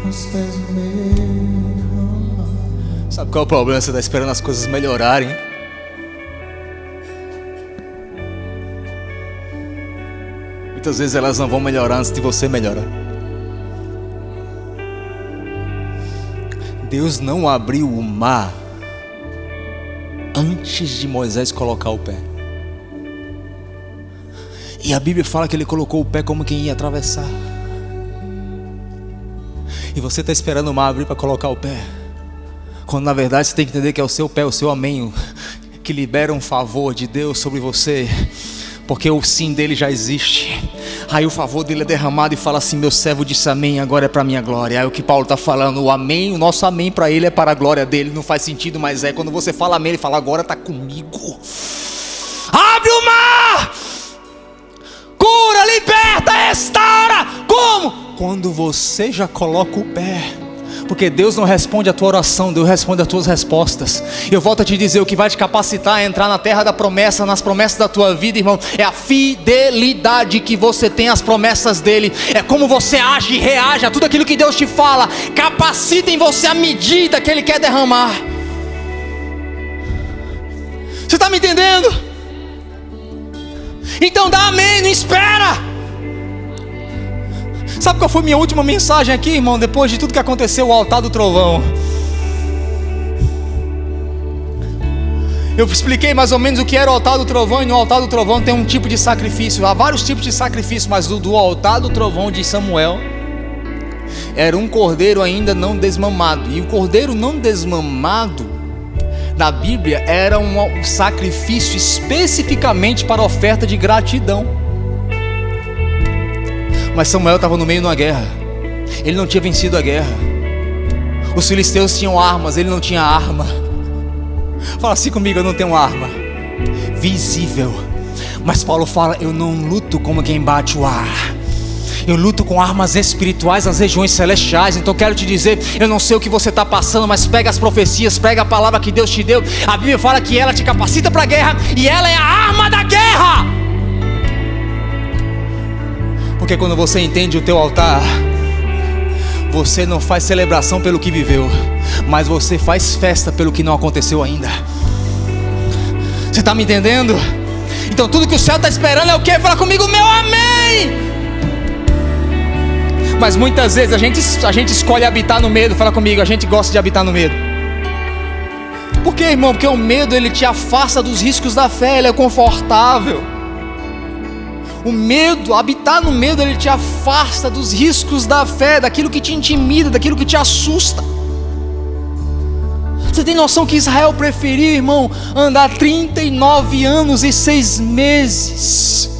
aos pés do meu amado. Sabe qual é o problema? Você está esperando as coisas melhorarem. Muitas vezes elas não vão melhorar antes de você melhorar. Deus não abriu o mar antes de Moisés colocar o pé. E a Bíblia fala que ele colocou o pé como quem ia atravessar. E você está esperando o mar abrir para colocar o pé, quando na verdade você tem que entender que é o seu pé, o seu amém, que libera um favor de Deus sobre você. Porque o sim dele já existe. Aí o favor dele é derramado e fala assim: meu servo disse amém, agora é para minha glória. Aí o que Paulo está falando, o amém, o nosso amém para ele é para a glória dele. Não faz sentido, mas é quando você fala amém, ele fala: agora está comigo. Abre o mar, cura, liberta, restaura. Como? Quando você já coloca o pé. Porque Deus não responde a tua oração, Deus responde as tuas respostas. Eu volto a te dizer: o que vai te capacitar a entrar na terra da promessa, nas promessas da tua vida, irmão, é a fidelidade que você tem às promessas dele. É como você age e reage a tudo aquilo que Deus te fala. Capacita em você a medida que ele quer derramar. Você está me entendendo? Então dá amém, não espera. Sabe qual foi minha última mensagem aqui, irmão? Depois de tudo que aconteceu, o altar do trovão. Eu expliquei mais ou menos o que era o altar do trovão. E no altar do trovão tem um tipo de sacrifício. Há vários tipos de sacrifício, mas do altar do trovão de Samuel era um cordeiro ainda não desmamado. E o cordeiro não desmamado, na Bíblia, era um sacrifício especificamente para oferta de gratidão. Mas Samuel estava no meio de uma guerra. Ele não tinha vencido a guerra. Os filisteus tinham armas, ele não tinha arma. Fala assim comigo: eu não tenho arma visível. Mas Paulo fala: eu não luto como quem bate o ar. Eu luto com armas espirituais nas regiões celestiais. Então quero te dizer, eu não sei o que você está passando, mas pega as profecias, pega a palavra que Deus te deu. A Bíblia fala que ela te capacita para a guerra, e ela é a arma da guerra. Porque quando você entende o teu altar, você não faz celebração pelo que viveu, mas você faz festa pelo que não aconteceu ainda. Você está me entendendo? Então tudo que o céu está esperando é o quê? Fala comigo, meu amém. Mas muitas vezes a gente escolhe habitar no medo. Fala comigo, a gente gosta de habitar no medo. Por quê, irmão? Porque o medo, ele te afasta dos riscos da fé. Ele é confortável. O medo, habitar no medo, ele te afasta dos riscos da fé, daquilo que te intimida, daquilo que te assusta. Você tem noção que Israel preferiu, irmão, andar 39 anos e 6 meses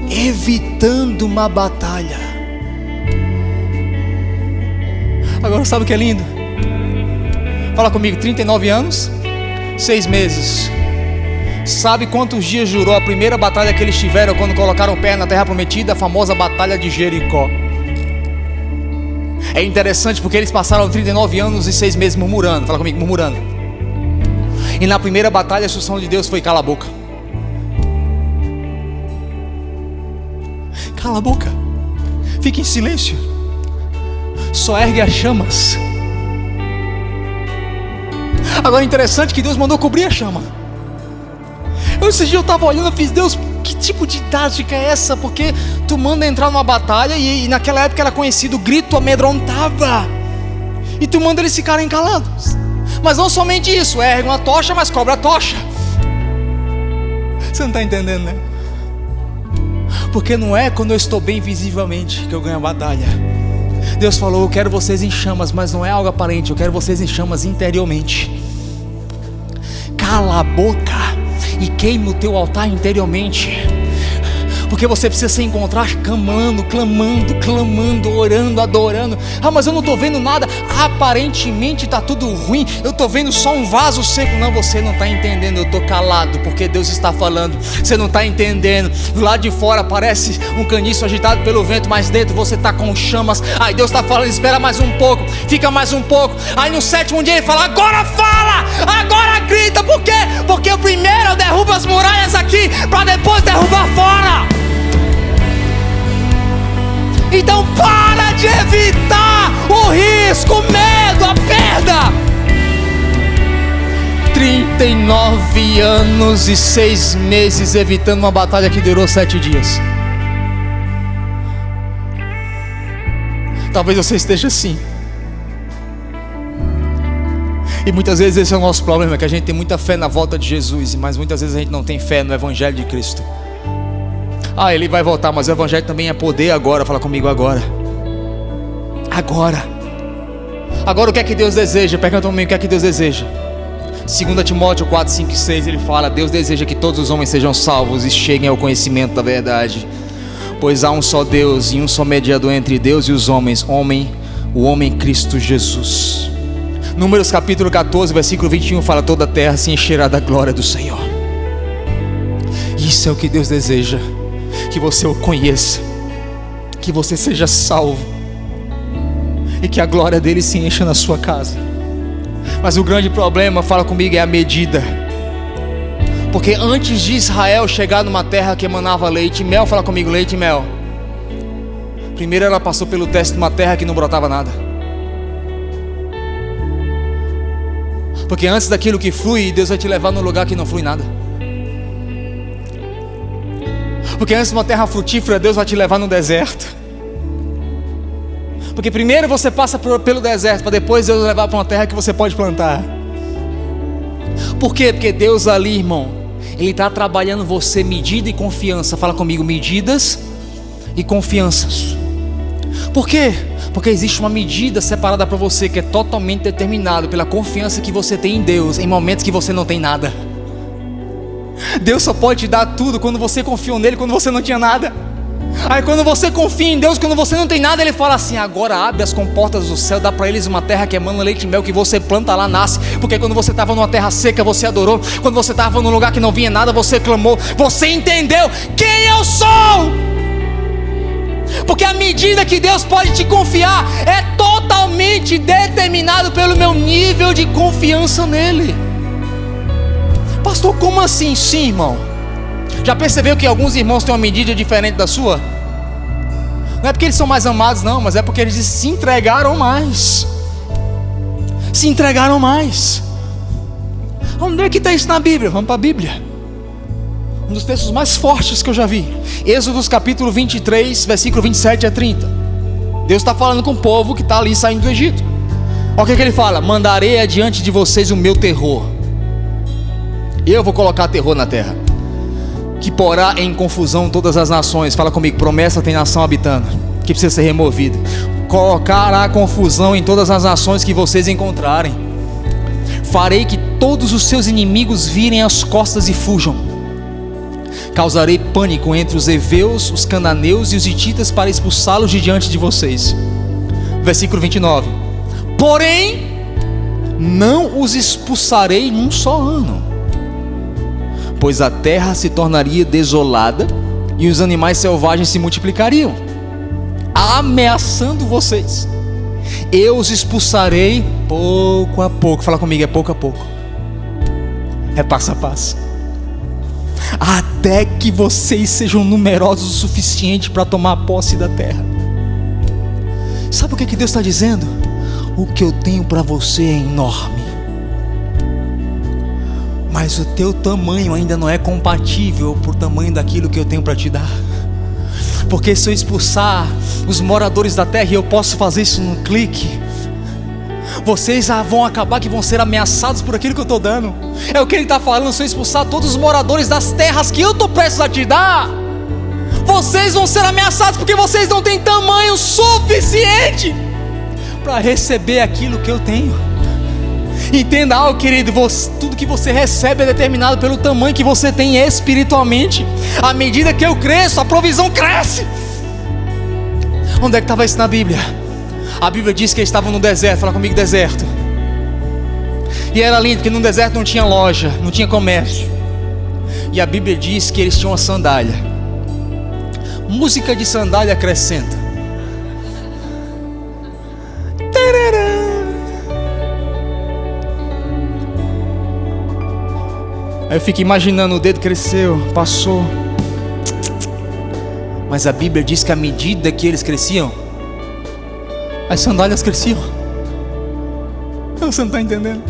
evitando uma batalha? Agora sabe o que é lindo? Fala comigo, 39 anos, 6 meses. Sabe quantos dias durou a primeira batalha que eles tiveram quando colocaram o pé na terra prometida? A famosa batalha de Jericó. É interessante porque eles passaram 39 anos e 6 meses murmurando. Fala comigo, murmurando. E na primeira batalha a instrução de Deus foi: cala a boca. Cala a boca. Fique em silêncio. Só ergue as chamas. Agora é interessante que Deus mandou cobrir a chama. Esse dia eu estava olhando e fiz: Deus, que tipo de tática é essa? Porque tu manda entrar numa batalha e naquela época era conhecido, o grito amedrontava, e tu manda eles ficarem calados. Mas não somente isso, ergue uma tocha, mas cobra a tocha. Você não está entendendo, né? Porque não é quando eu estou bem visivelmente que eu ganho a batalha. Deus falou: eu quero vocês em chamas, mas não é algo aparente, eu quero vocês em chamas interiormente. Cala a boca e queime o teu altar interiormente. Porque você precisa se encontrar clamando, orando, adorando. Ah, mas eu não estou vendo nada. Aparentemente está tudo ruim. Eu estou vendo só um vaso seco. Não, você não está entendendo. Eu estou calado porque Deus está falando. Você não está entendendo. Do lado de fora parece um caniço agitado pelo vento, mas dentro você está com chamas. Aí Deus está falando: espera mais um pouco, fica mais um pouco. Aí no 7º dia Ele fala: agora fala, agora grita. Por quê? Porque primeiro eu derrubo as muralhas aqui, para depois derrubar fora. Então para de evitar o risco, o medo, a perda. 39 anos e 6 meses evitando uma batalha que durou 7 dias. Talvez você esteja assim. E muitas vezes esse é o nosso problema, que a gente tem muita fé na volta de Jesus, mas muitas vezes a gente não tem fé no Evangelho de Cristo. Ah, Ele vai voltar, mas o Evangelho também é poder agora. Fala comigo, agora. Agora. Agora o que é que Deus deseja? Pergunta para mim, o que é que Deus deseja? 2 Timóteo 4, 5 e 6, ele fala: Deus deseja que todos os homens sejam salvos e cheguem ao conhecimento da verdade. Pois há um só Deus e um só mediador entre Deus e os homens, o homem Cristo Jesus. Números capítulo 14, versículo 21 fala: toda a terra se encherá da glória do Senhor. Isso é o que Deus deseja, que você o conheça, que você seja salvo e que a glória dele se encha na sua casa. Mas o grande problema, fala comigo, é a medida. Porque antes de Israel chegar numa terra que emanava leite e mel, fala comigo, leite e mel, primeiro ela passou pelo teste de uma terra que não brotava nada. Porque antes daquilo que flui, Deus vai te levar num lugar que não flui nada. Porque antes de uma terra frutífera, Deus vai te levar no deserto. Porque primeiro você passa pelo deserto, para depois Deus levar para uma terra que você pode plantar. Por quê? Porque Deus ali, irmão, Ele está trabalhando você medida e confiança. Fala comigo, medidas e confianças. Por quê? Porque existe uma medida separada para você, que é totalmente determinada pela confiança que você tem em Deus, em momentos que você não tem nada. Deus só pode te dar tudo quando você confiou nele, quando você não tinha nada. Aí quando você confia em Deus, quando você não tem nada, Ele fala assim: agora abre as comportas do céu, dá para eles uma terra que emana leite e mel, que você planta lá, nasce. Porque quando você estava numa terra seca, você adorou. Quando você estava num lugar que não vinha nada, você clamou. Você entendeu quem eu sou. medida que Deus pode te confiar é totalmente determinado pelo meu nível de confiança nele. Pastor, como assim? Sim, irmão. Já percebeu que alguns irmãos têm uma medida diferente da sua? Não é porque eles são mais amados, não, mas é porque eles se entregaram mais. Se entregaram mais. Onde é que está isso na Bíblia? Vamos para a Bíblia. Um dos textos mais fortes que eu já vi. Êxodo capítulo 23, versículo 27 a 30. Deus está falando com o povo que está ali saindo do Egito. Olha o que ele fala: mandarei adiante de vocês o meu terror. Eu vou colocar terror na terra, que porá em confusão todas as nações. Fala comigo, promessa tem nação habitando, que precisa ser removida. Colocará confusão em todas as nações que vocês encontrarem. Farei que todos os seus inimigos virem as costas e fujam. Causarei pânico entre os heveus, os cananeus e os hititas para expulsá-los de diante de vocês. Versículo 29. Porém, não os expulsarei num só ano, pois a terra se tornaria desolada e os animais selvagens se multiplicariam, ameaçando vocês. Eu os expulsarei pouco a pouco. Fala comigo, é pouco a pouco, é passo a passo, até que vocês sejam numerosos o suficiente para tomar posse da terra. Sabe o que Deus está dizendo? O que eu tenho para você é enorme, mas o teu tamanho ainda não é compatível por tamanho daquilo que eu tenho para te dar. Porque se eu expulsar os moradores da terra, e eu posso fazer isso num clique, vocês vão acabar que vão ser ameaçados por aquilo que eu estou dando. É o que ele está falando. Se eu expulsar todos os moradores das terras que eu estou prestes a te dar, vocês vão ser ameaçados, porque vocês não têm tamanho suficiente para receber aquilo que eu tenho. Entenda algo, querido, tudo que você recebe é determinado pelo tamanho que você tem espiritualmente. À medida que eu cresço, a provisão cresce. Onde é que estava isso na Bíblia? A Bíblia diz que eles estavam no deserto. Fala comigo, deserto. E era lindo, porque no deserto não tinha loja, não tinha comércio. E a Bíblia diz que eles tinham uma sandália. Música de sandália acrescenta. Aí eu fico imaginando, o dedo cresceu, passou. Mas a Bíblia diz que à medida que eles cresciam, as sandálias cresciam. Você não está entendendo?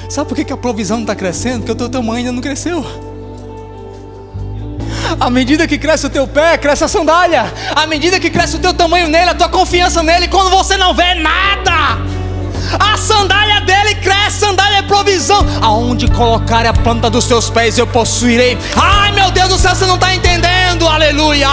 Sabe por que a provisão não está crescendo? Porque o teu tamanho ainda não cresceu. À medida que cresce o teu pé, cresce a sandália. À medida que cresce o teu tamanho nele, a tua confiança nele, quando você não vê nada, a sandália dele cresce. Sandália é provisão. Aonde colocar a planta dos seus pés, eu possuirei. Ai, meu Deus do céu, você não está entendendo. Aleluia.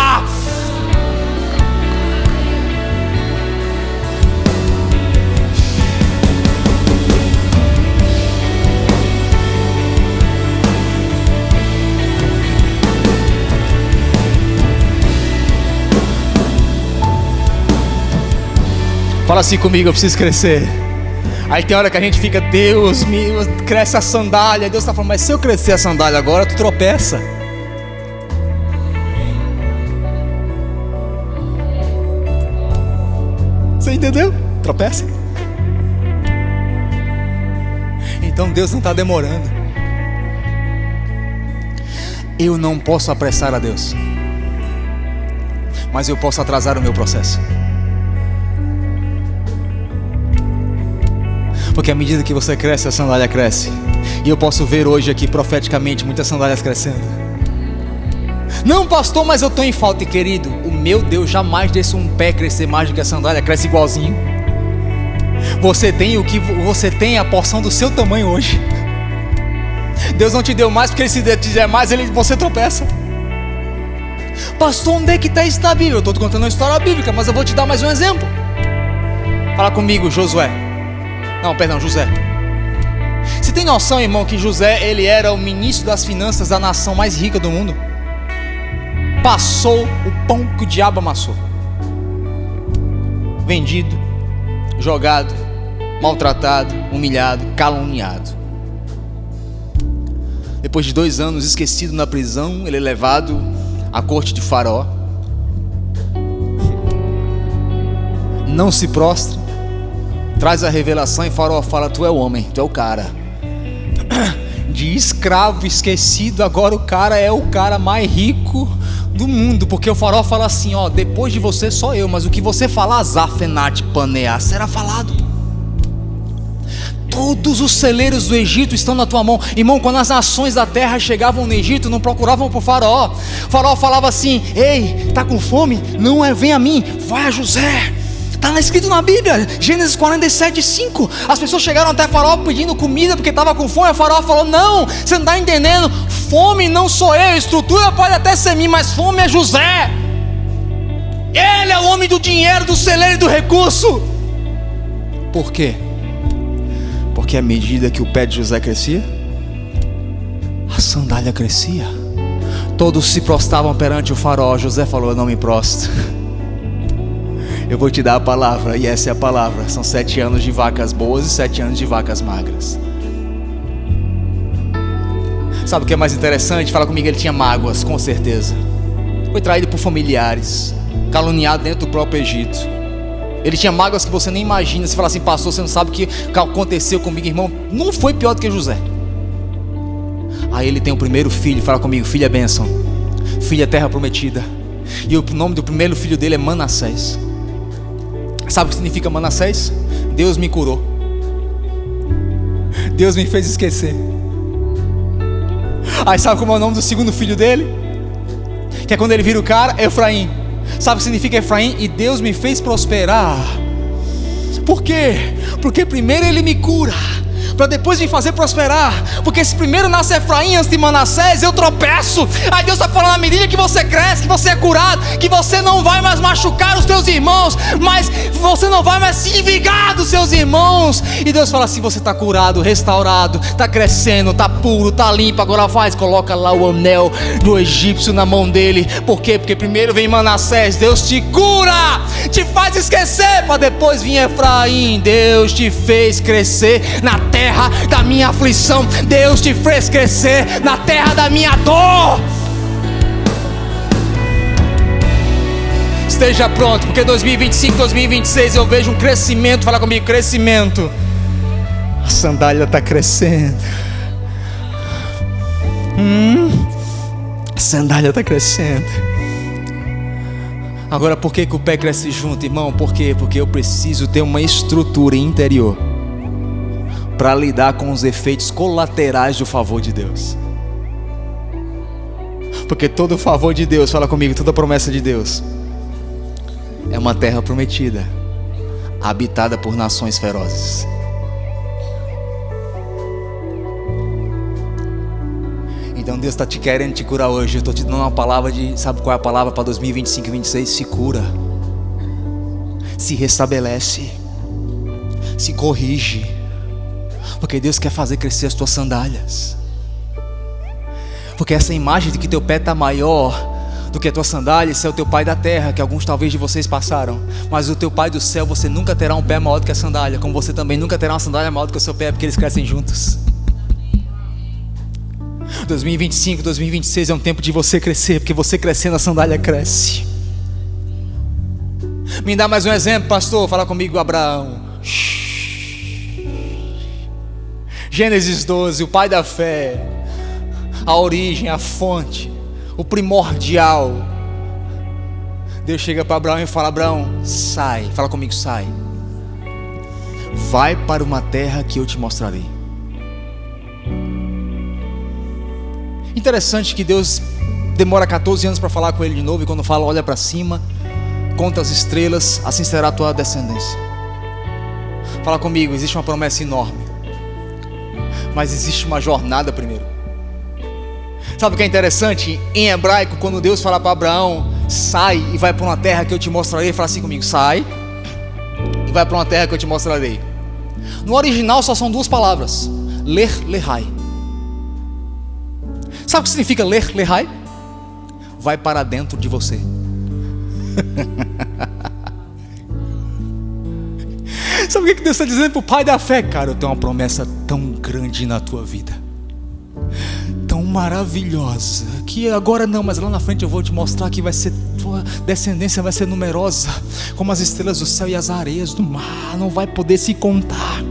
Fala assim comigo, eu preciso crescer. Aí tem hora que a gente fica, Deus, cresce a sandália. Deus está falando, mas se eu crescer a sandália agora, tu tropeça. Você entendeu? Tropeça. Então Deus não está demorando. Eu não posso apressar a Deus, mas eu posso atrasar o meu processo. Porque à medida que você cresce, a sandália cresce. E eu posso ver hoje aqui profeticamente muitas sandálias crescendo. Não, pastor, mas eu estou em falta. E querido, o meu Deus jamais deixa um pé crescer mais do que a sandália, cresce igualzinho. Você tem o que você tem, a porção do seu tamanho hoje. Deus não te deu mais, porque se te der mais, você tropeça. Pastor, onde é que está isso na Bíblia? Eu estou te contando uma história bíblica, mas eu vou te dar mais um exemplo. Fala comigo, José. Você tem noção, irmão, que José, ele era o ministro das finanças da nação mais rica do mundo? Passou o pão que o diabo amassou. Vendido, jogado, maltratado, humilhado, caluniado. Depois de 2 anos esquecido na prisão, ele é levado à corte de Faraó. não se prostra, traz a revelação e Faraó fala: tu é o homem, tu é o cara. De escravo esquecido, agora o cara é o cara mais rico do mundo, porque o Faraó fala assim: ó, depois de você só eu, mas o que você falar, Zafenat Paneá, será falado. Todos os celeiros do Egito estão na tua mão. Irmão, quando as nações da terra chegavam no Egito, não procuravam por Faraó. O Faraó falava assim: ei, tá com fome? Não é, vem a mim, vai a José. Está escrito na Bíblia, Gênesis 47:5. As pessoas chegaram até Faraó pedindo comida porque estava com fome. O Faraó falou: não, você não está entendendo. Fome não sou eu, estrutura pode até ser minha, mas fome é José. Ele é o homem do dinheiro, do celeiro e do recurso. Por quê? Porque à medida que o pé de José crescia, a sandália crescia. Todos se prostravam perante o Faraó. José falou: eu não me prostro, eu vou te dar a palavra. E essa é a palavra. São 7 anos de vacas boas e 7 anos de vacas magras. Sabe o que é mais interessante? Fala comigo, ele tinha mágoas, com certeza. Foi traído por familiares, caluniado dentro do próprio Egito. Ele tinha mágoas que você nem imagina. Você fala assim: pastor, você não sabe o que aconteceu comigo. Irmão, não foi pior do que José. Aí ele tem o primeiro filho. Fala comigo, filho é bênção, filho é terra prometida. E o nome do primeiro filho dele é Manassés. Sabe o que significa Manassés? Deus me curou, Deus me fez esquecer. Aí sabe como é o nome do segundo filho dele? Que é quando ele vira o cara, Efraim. Sabe o que significa Efraim? E Deus me fez prosperar. Por quê? Porque primeiro ele me cura, para depois me fazer prosperar. Porque se primeiro nasce Efraim antes de Manassés, eu tropeço. Aí Deus está falando: à medida que você cresce, que você é curado, que você não vai mais machucar os teus irmãos, mas você não vai mais se vingar dos seus irmãos. E Deus fala assim: você está curado, restaurado, está crescendo, está puro, está limpo. Agora faz, coloca lá o anel do egípcio na mão dele. Por quê? Porque primeiro vem Manassés, Deus te cura, te faz esquecer, para depois vir Efraim. Deus te fez crescer na terra da minha aflição, Deus te fez crescer na terra da minha dor. Esteja pronto, porque 2025, 2026 eu vejo um crescimento. Fala comigo, crescimento. A sandália está crescendo. A sandália está crescendo. Agora, por que o pé cresce junto, irmão? Por quê? Porque eu preciso ter uma estrutura interior para lidar com os efeitos colaterais do favor de Deus. Porque todo o favor de Deus, fala comigo, toda a promessa de Deus é uma terra prometida, habitada por nações ferozes. Então Deus está te querendo te curar hoje. Eu estou te dando uma palavra de, sabe qual é a palavra para 2025 e 2026? Se cura, se restabelece, se corrige, porque Deus quer fazer crescer as tuas sandálias. Porque essa imagem de que teu pé está maior do que a tua sandália, esse é o teu pai da terra, que alguns talvez de vocês passaram. Mas o teu pai do céu, você nunca terá um pé maior do que a sandália, como você também nunca terá uma sandália maior do que o seu pé, porque eles crescem juntos. 2025, 2026 é um tempo de você crescer, porque você crescendo a sandália cresce. Me dá mais um exemplo, pastor. Fala comigo, Abraão. Gênesis 12, o pai da fé, a origem, a fonte, o primordial. Deus chega para Abraão e fala: Abraão, sai. Fala comigo, sai. Vai para uma terra que eu te mostrarei. Interessante que Deus demora 14 anos para falar com ele de novo. E quando fala, olha para cima, conta as estrelas, assim será a tua descendência. Fala comigo, existe uma promessa enorme, mas existe uma jornada primeiro. Sabe o que é interessante? Em hebraico, quando Deus fala para Abraão: sai e vai para uma terra que eu te mostrarei, fala assim comigo: sai e vai para uma terra que eu te mostrarei. No original só são 2 palavras: ler, lehai. Sabe o que significa ler, lehai? Vai para dentro de você. Sabe o que Deus está dizendo para o pai da fé? Cara, eu tenho uma promessa tão grande na tua vida, tão maravilhosa, que agora não, mas lá na frente eu vou te mostrar que vai ser tua descendência vai ser numerosa como as estrelas do céu e as areias do mar, não vai poder se contar.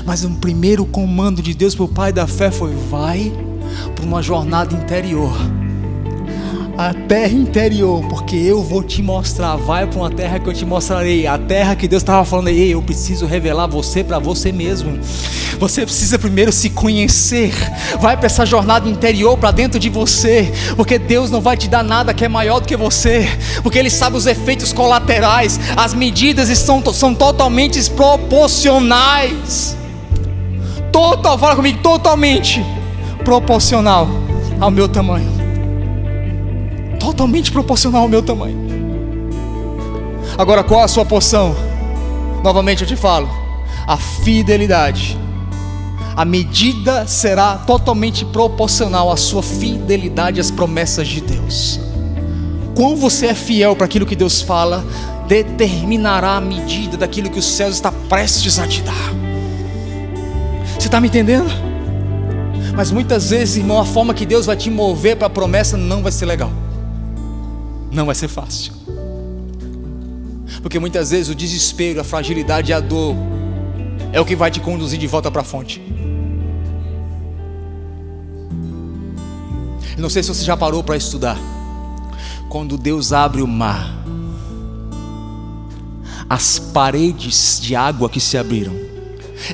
Mas o primeiro comando de Deus para o pai da fé foi: vai para uma jornada interior, a terra interior, porque eu vou te mostrar. Vai para uma terra que eu te mostrarei, a terra que Deus estava falando. Ei, eu preciso revelar você para você mesmo. Você precisa primeiro se conhecer. Vai para essa jornada interior, para dentro de você, porque Deus não vai te dar nada que é maior do que você, porque Ele sabe os efeitos colaterais. As medidas são totalmente proporcionais. Fala comigo, totalmente proporcional ao meu tamanho. Totalmente proporcional ao meu tamanho. Agora, qual a sua porção? Novamente eu te falo: a fidelidade. A medida será totalmente proporcional à sua fidelidade às promessas de Deus. Quão você é fiel para aquilo que Deus fala, determinará a medida daquilo que os céus está prestes a te dar. Você está me entendendo? Mas muitas vezes, irmão, a forma que Deus vai te mover para a promessa não vai ser legal. Não vai ser fácil. Porque muitas vezes o desespero, a fragilidade e a dor é o que vai te conduzir de volta para a fonte. Eu não sei se você já parou para estudar. Quando Deus abre o mar, as paredes de água que se abriram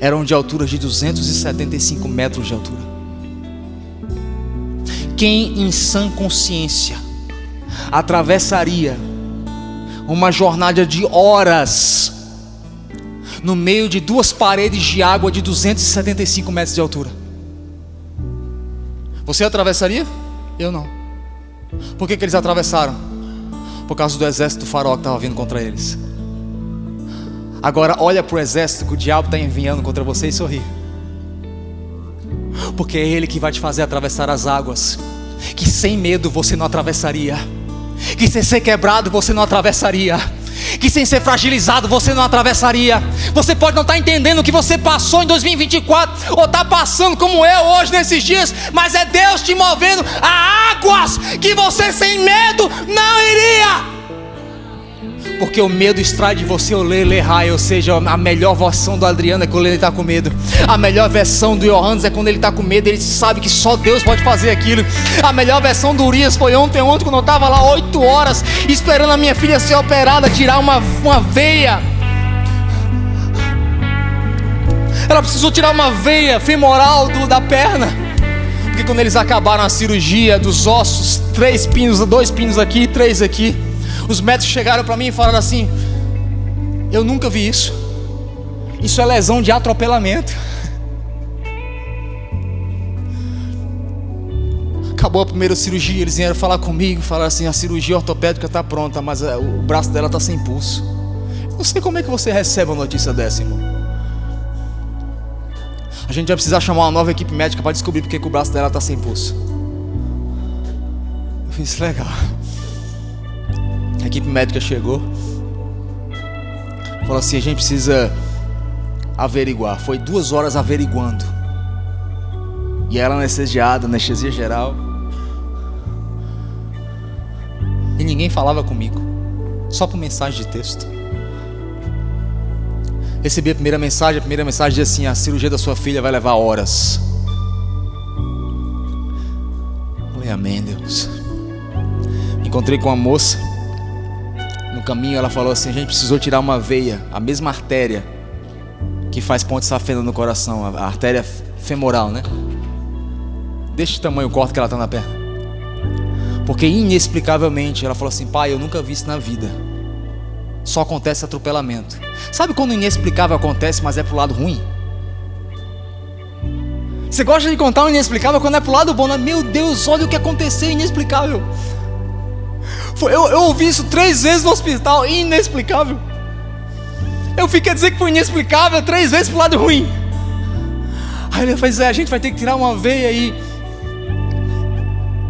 eram de altura de 275 metros de altura. Quem em sã consciência atravessaria uma jornada de horas no meio de duas paredes de água de 275 metros de altura? Você atravessaria? Eu não. Por que eles atravessaram? Por causa do exército do faraó que estava vindo contra eles. Agora olha para o exército que o diabo está enviando contra você e sorri. Porque é ele que vai te fazer atravessar as águas que sem medo você não atravessaria, que sem ser quebrado você não atravessaria, que sem ser fragilizado você não atravessaria. Você pode não estar entendendo o que você passou em 2024, ou está passando como eu hoje nesses dias, mas é Deus te movendo a águas que você sem medo não iria. Porque o medo extrai de você o lelehai, ou seja, a melhor versão do Adriano é quando ele está com medo. A melhor versão do Johannes é quando ele está com medo, ele sabe que só Deus pode fazer aquilo. A melhor versão do Urias foi ontem quando eu estava lá 8 horas esperando a minha filha ser operada, tirar uma veia. Ela precisou tirar uma veia femoral da perna. Porque quando eles acabaram a cirurgia dos ossos, 2 pinos aqui e 3 aqui, os médicos chegaram para mim e falaram assim: eu nunca vi isso. Isso é lesão de atropelamento. Acabou a primeira cirurgia, eles vieram falar comigo, falaram assim: a cirurgia ortopédica está pronta, mas o braço dela está sem pulso. Eu não sei como é que você recebe uma notícia dessa, irmão. A gente vai precisar chamar uma nova equipe médica para descobrir porque que o braço dela está sem pulso. Eu fiz legal. A equipe médica chegou, falou assim: a gente precisa averiguar. Foi 2 horas averiguando. E ela anestesiada, anestesia geral. E ninguém falava comigo, só por mensagem de texto. Recebi a primeira mensagem dizia assim: a cirurgia da sua filha vai levar horas. Falei: amém, Deus. Encontrei com uma moça no caminho, ela falou assim: a gente precisou tirar uma veia, a mesma artéria que faz ponte safena no coração, a artéria femoral, né? Deste tamanho o corte que ela está na perna. Porque inexplicavelmente ela falou assim: pai, eu nunca vi isso na vida. Só acontece atropelamento. Sabe quando o inexplicável acontece, mas é pro lado ruim? Você gosta de contar o inexplicável quando é pro lado bom, né? Meu Deus, olha o que aconteceu, inexplicável. Eu ouvi isso 3 vezes no hospital, inexplicável. Eu fiquei a dizer que foi inexplicável 3 vezes pro lado ruim. Aí ele fez: a gente vai ter que tirar uma veia aí.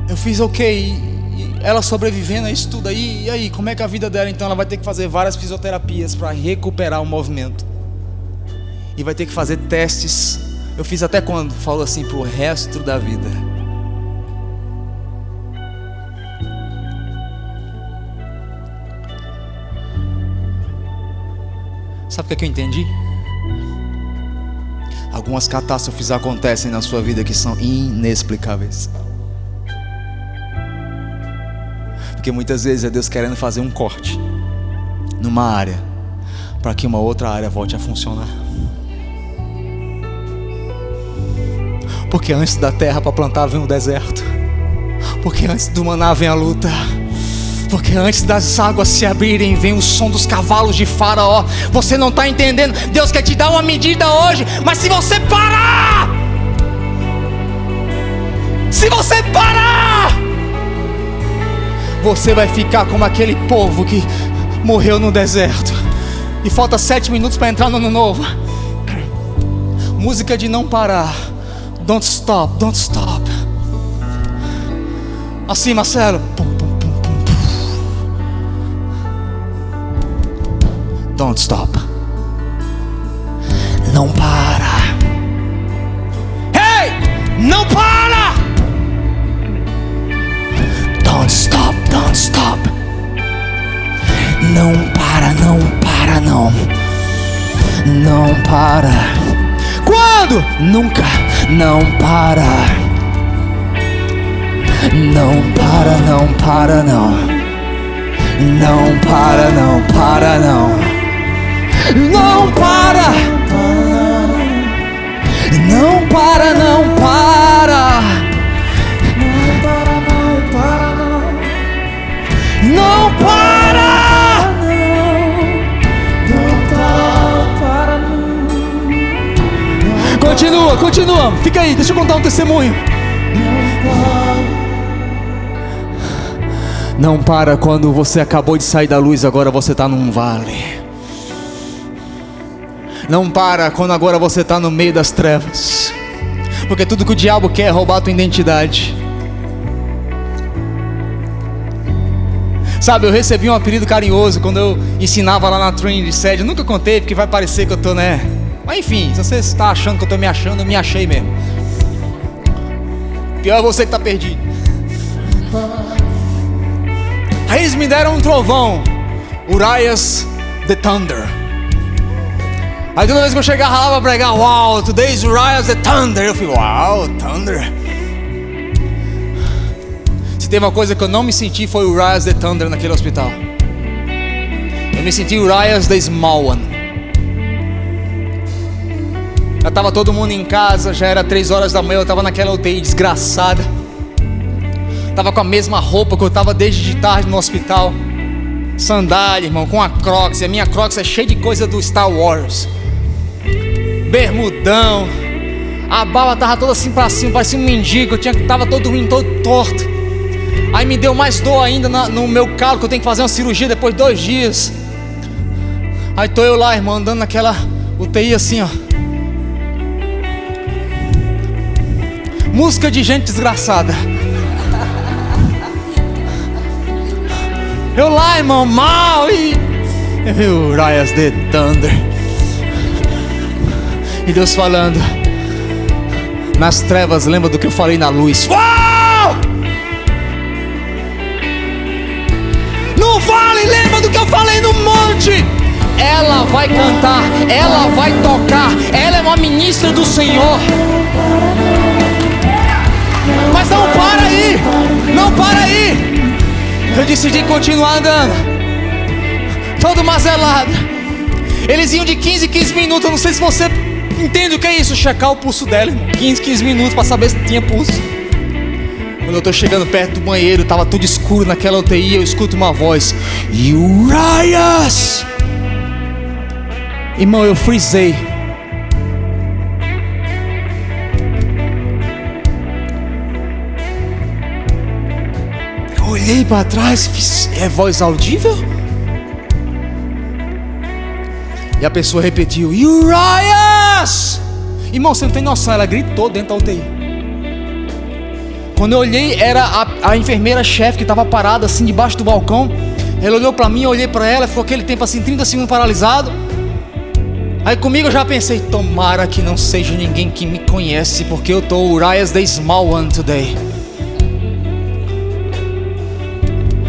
Eu fiz ok. E ela sobrevivendo a isso tudo aí. E aí, como é que é a vida dela? Então ela vai ter que fazer várias fisioterapias para recuperar o movimento. E vai ter que fazer testes. Eu fiz até quando? Falou assim: pro resto da vida. Sabe o que eu entendi? Algumas catástrofes acontecem na sua vida que são inexplicáveis. Porque muitas vezes é Deus querendo fazer um corte numa área, para que uma outra área volte a funcionar. Porque antes da terra para plantar vem o deserto. Porque antes do maná vem a luta. Porque antes das águas se abrirem vem o som dos cavalos de Faraó. Você não está entendendo. Deus quer te dar uma medida hoje, mas se você parar, você vai ficar como aquele povo que morreu no deserto e falta 7 minutos para entrar no ano novo. Música de não parar. Don't stop, don't stop. Assim, Marcelo. Don't stop. Não para. Hey! Não para! Don't stop, don't stop. Não para, não para, não. Não para. Quando? Nunca. Não para. Não para, não para, não. Não para, não para, não. Não para. Não para, não para. Não para. Continua, continua. Fica aí, deixa eu contar um testemunho. Não para quando você acabou de sair da luz, agora você está num vale. Não para quando agora você está no meio das trevas. Porque tudo que o diabo quer é roubar a tua identidade. Sabe, eu recebi um apelido carinhoso quando eu ensinava lá na Trinity Sede. Eu nunca contei porque vai parecer que eu tô, né? Mas enfim, se você está achando que eu tô me achando, eu me achei mesmo. Pior é você que está perdido. Aí eles me deram um trovão, Urias the Thunder. Aí toda vez que eu chegava lá pra pregar, wow, today's Urias the Thunder. Eu falei, wow, Thunder. Se tem uma coisa que eu não me senti foi Urias the Thunder naquele hospital. Eu me senti Urias the Small One. Já estava todo mundo em casa, já era 3 horas da manhã, eu estava naquela UTI desgraçada. Estava com a mesma roupa que eu estava desde de tarde no hospital. Sandália, irmão, com a Crocs. E a minha Crocs é cheia de coisa do Star Wars. Bermudão. A barba estava toda assim pra cima, parecia um mendigo. Estava todo ruim, todo torto. Aí me deu mais dor ainda no meu calo, que eu tenho que fazer uma cirurgia depois de 2 dias. Aí tô eu lá, irmão, andando naquela UTI assim, ó. Música de gente desgraçada. Eu lá, irmão, mal e Urias the Thunder. E Deus falando: nas trevas, lembra do que eu falei na luz. Uau! No vale, lembra do que eu falei no monte. Ela vai cantar, ela vai tocar. Ela é uma ministra do Senhor. Mas não para aí, não para aí. Eu decidi continuar andando, todo mazelado. Eles iam de 15 em 15 minutos. Eu não sei se você entende o que é isso, checar o pulso dela, irmão. 15 minutos para saber se tinha pulso. Quando eu tô chegando perto do banheiro, tava tudo escuro naquela UTI. Eu escuto uma voz: Urias! Irmão, eu frisei. Olhei para trás e fiz: é voz audível? E a pessoa repetiu: Urias! Irmão, você não tem noção, ela gritou dentro da UTI. Quando eu olhei, era a enfermeira-chefe que estava parada assim debaixo do balcão. Ela olhou para mim, eu olhei para ela, ficou aquele tempo assim, 30 segundos paralisado. Aí comigo eu já pensei: tomara que não seja ninguém que me conhece, porque eu tô Urias the Small One today.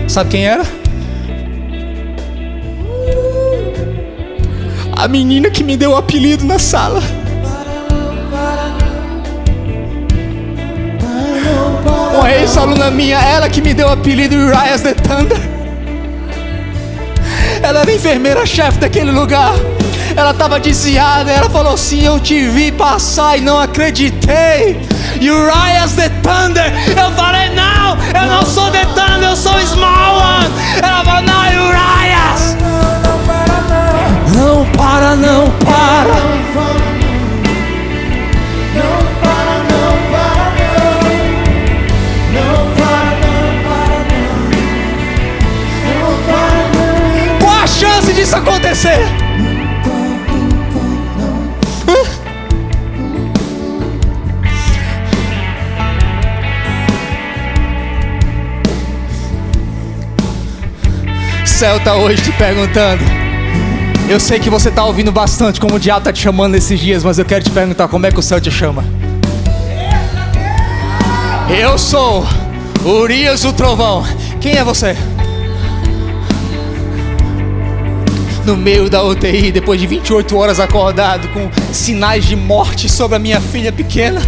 Sabe quem era? A menina que me deu o apelido na sala. Uma ex-aluna minha, ela que me deu o apelido Urias the Thunder. Ela era enfermeira-chefe daquele lugar. Ela estava desviada, ela falou assim: eu te vi passar e não acreditei. Urias the Thunder. Eu falei: não, eu não sou the Thunder, eu sou o Small One. Ela falou: não, Urias. Não para, não para. Qual a chance disso acontecer? O céu tá hoje te perguntando. Eu sei que você tá ouvindo bastante como o diabo tá te chamando nesses dias, mas eu quero te perguntar: como é que o céu te chama? Eu sou Urias o Trovão. Quem é você? No meio da UTI, depois de 28 horas acordado, com sinais de morte sobre a minha filha pequena,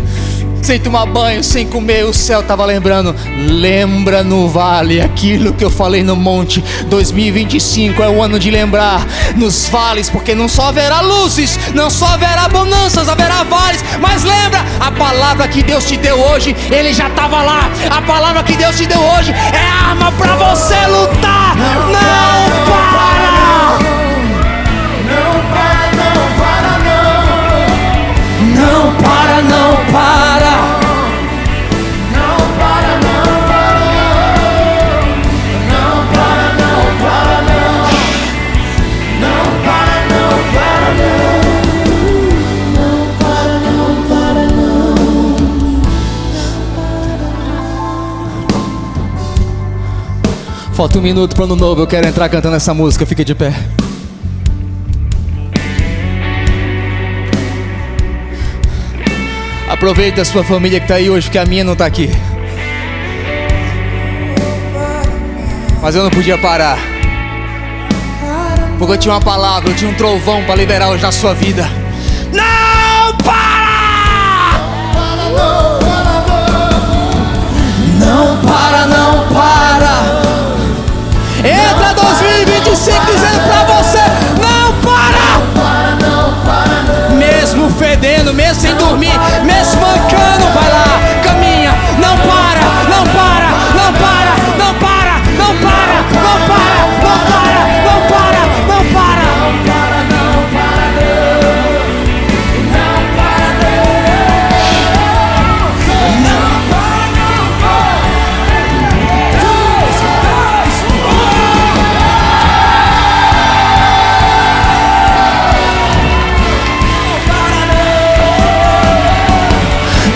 sem tomar banho, sem comer, o céu estava lembrando: lembra no vale aquilo que eu falei no monte. 2025 é o ano de lembrar nos vales, porque não só haverá luzes, não só haverá bonanças, haverá vales. Mas lembra, a palavra que Deus te deu hoje, Ele já estava lá. A palavra que Deus te deu hoje é arma para você lutar. Não para! Não para, não para, não para. Não para, não para. Não para, não para, não. Não para, não para, não. Não para, não para, não. Falta um minuto para o ano novo, eu quero entrar cantando essa música, fica de pé. Aproveita a sua família que está aí hoje, porque a minha não está aqui. Mas eu não podia parar, porque eu tinha uma palavra, eu tinha um trovão para liberar hoje na sua vida. Não para! Não para, não para! Entra 2025 dizendo para você: não para! Mesmo fedendo, mesmo sem dormir, mesmo mancando, vai lá, caminha, não para, não para, não para, não para, não para, não para, não para, não para, não para, não para, não para,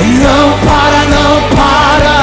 não para, não para, não para.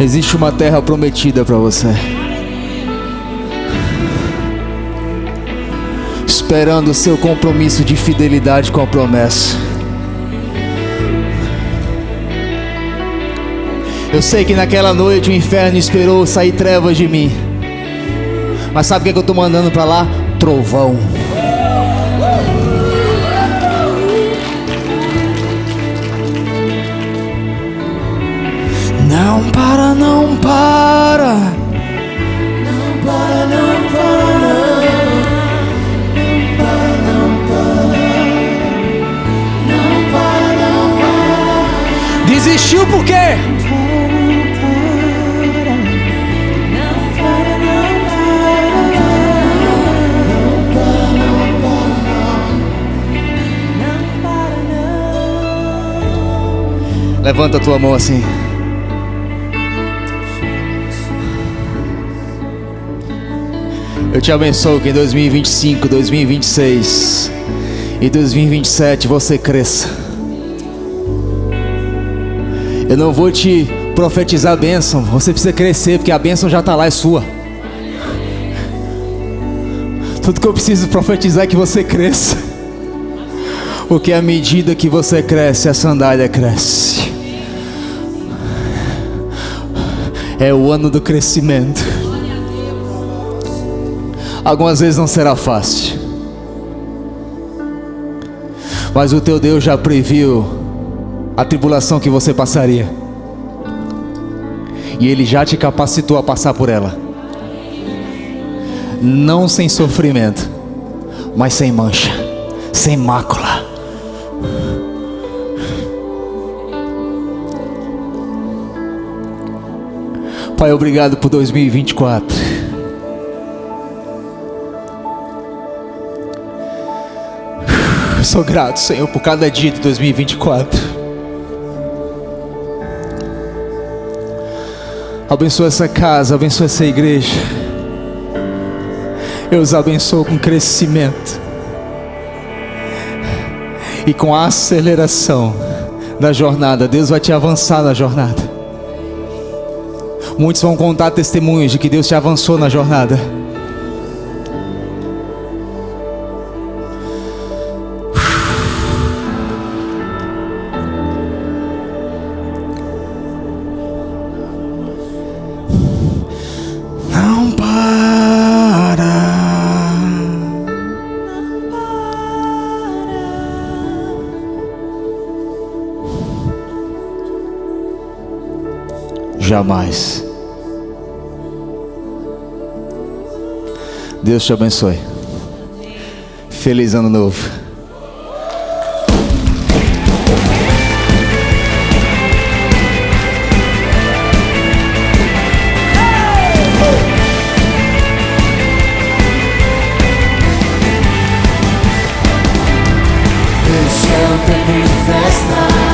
Existe uma terra prometida para você, esperando o seu compromisso de fidelidade com a promessa. Eu sei que naquela noite o inferno esperou sair trevas de mim, mas sabe o que eu estou mandando para lá? Trovão. Não para, não para. Não para, não para, não para, não para. Desistiu por quê? Levanta a tua mão assim. Eu te abençoo que em 2025, 2026 e 2027 você cresça. Eu não vou te profetizar a bênção, você precisa crescer, porque a bênção já está lá, é sua. Tudo que eu preciso profetizar é que você cresça, porque à medida que você cresce, a sandália cresce. É o ano do crescimento. Algumas vezes não será fácil, mas o teu Deus já previu a tribulação que você passaria, e Ele já te capacitou a passar por ela. Não sem sofrimento, mas sem mancha, sem mácula. Pai, obrigado por 2024. Sou grato, Senhor, por cada dia de 2024. Abençoa essa casa, abençoa essa igreja. Eu os abençoo com crescimento e com aceleração da jornada. Deus vai te avançar na jornada. Muitos vão contar testemunhos de que Deus te avançou na jornada. Não para. Jamais. Deus te abençoe. Feliz ano novo. Deixa eu te manifestar.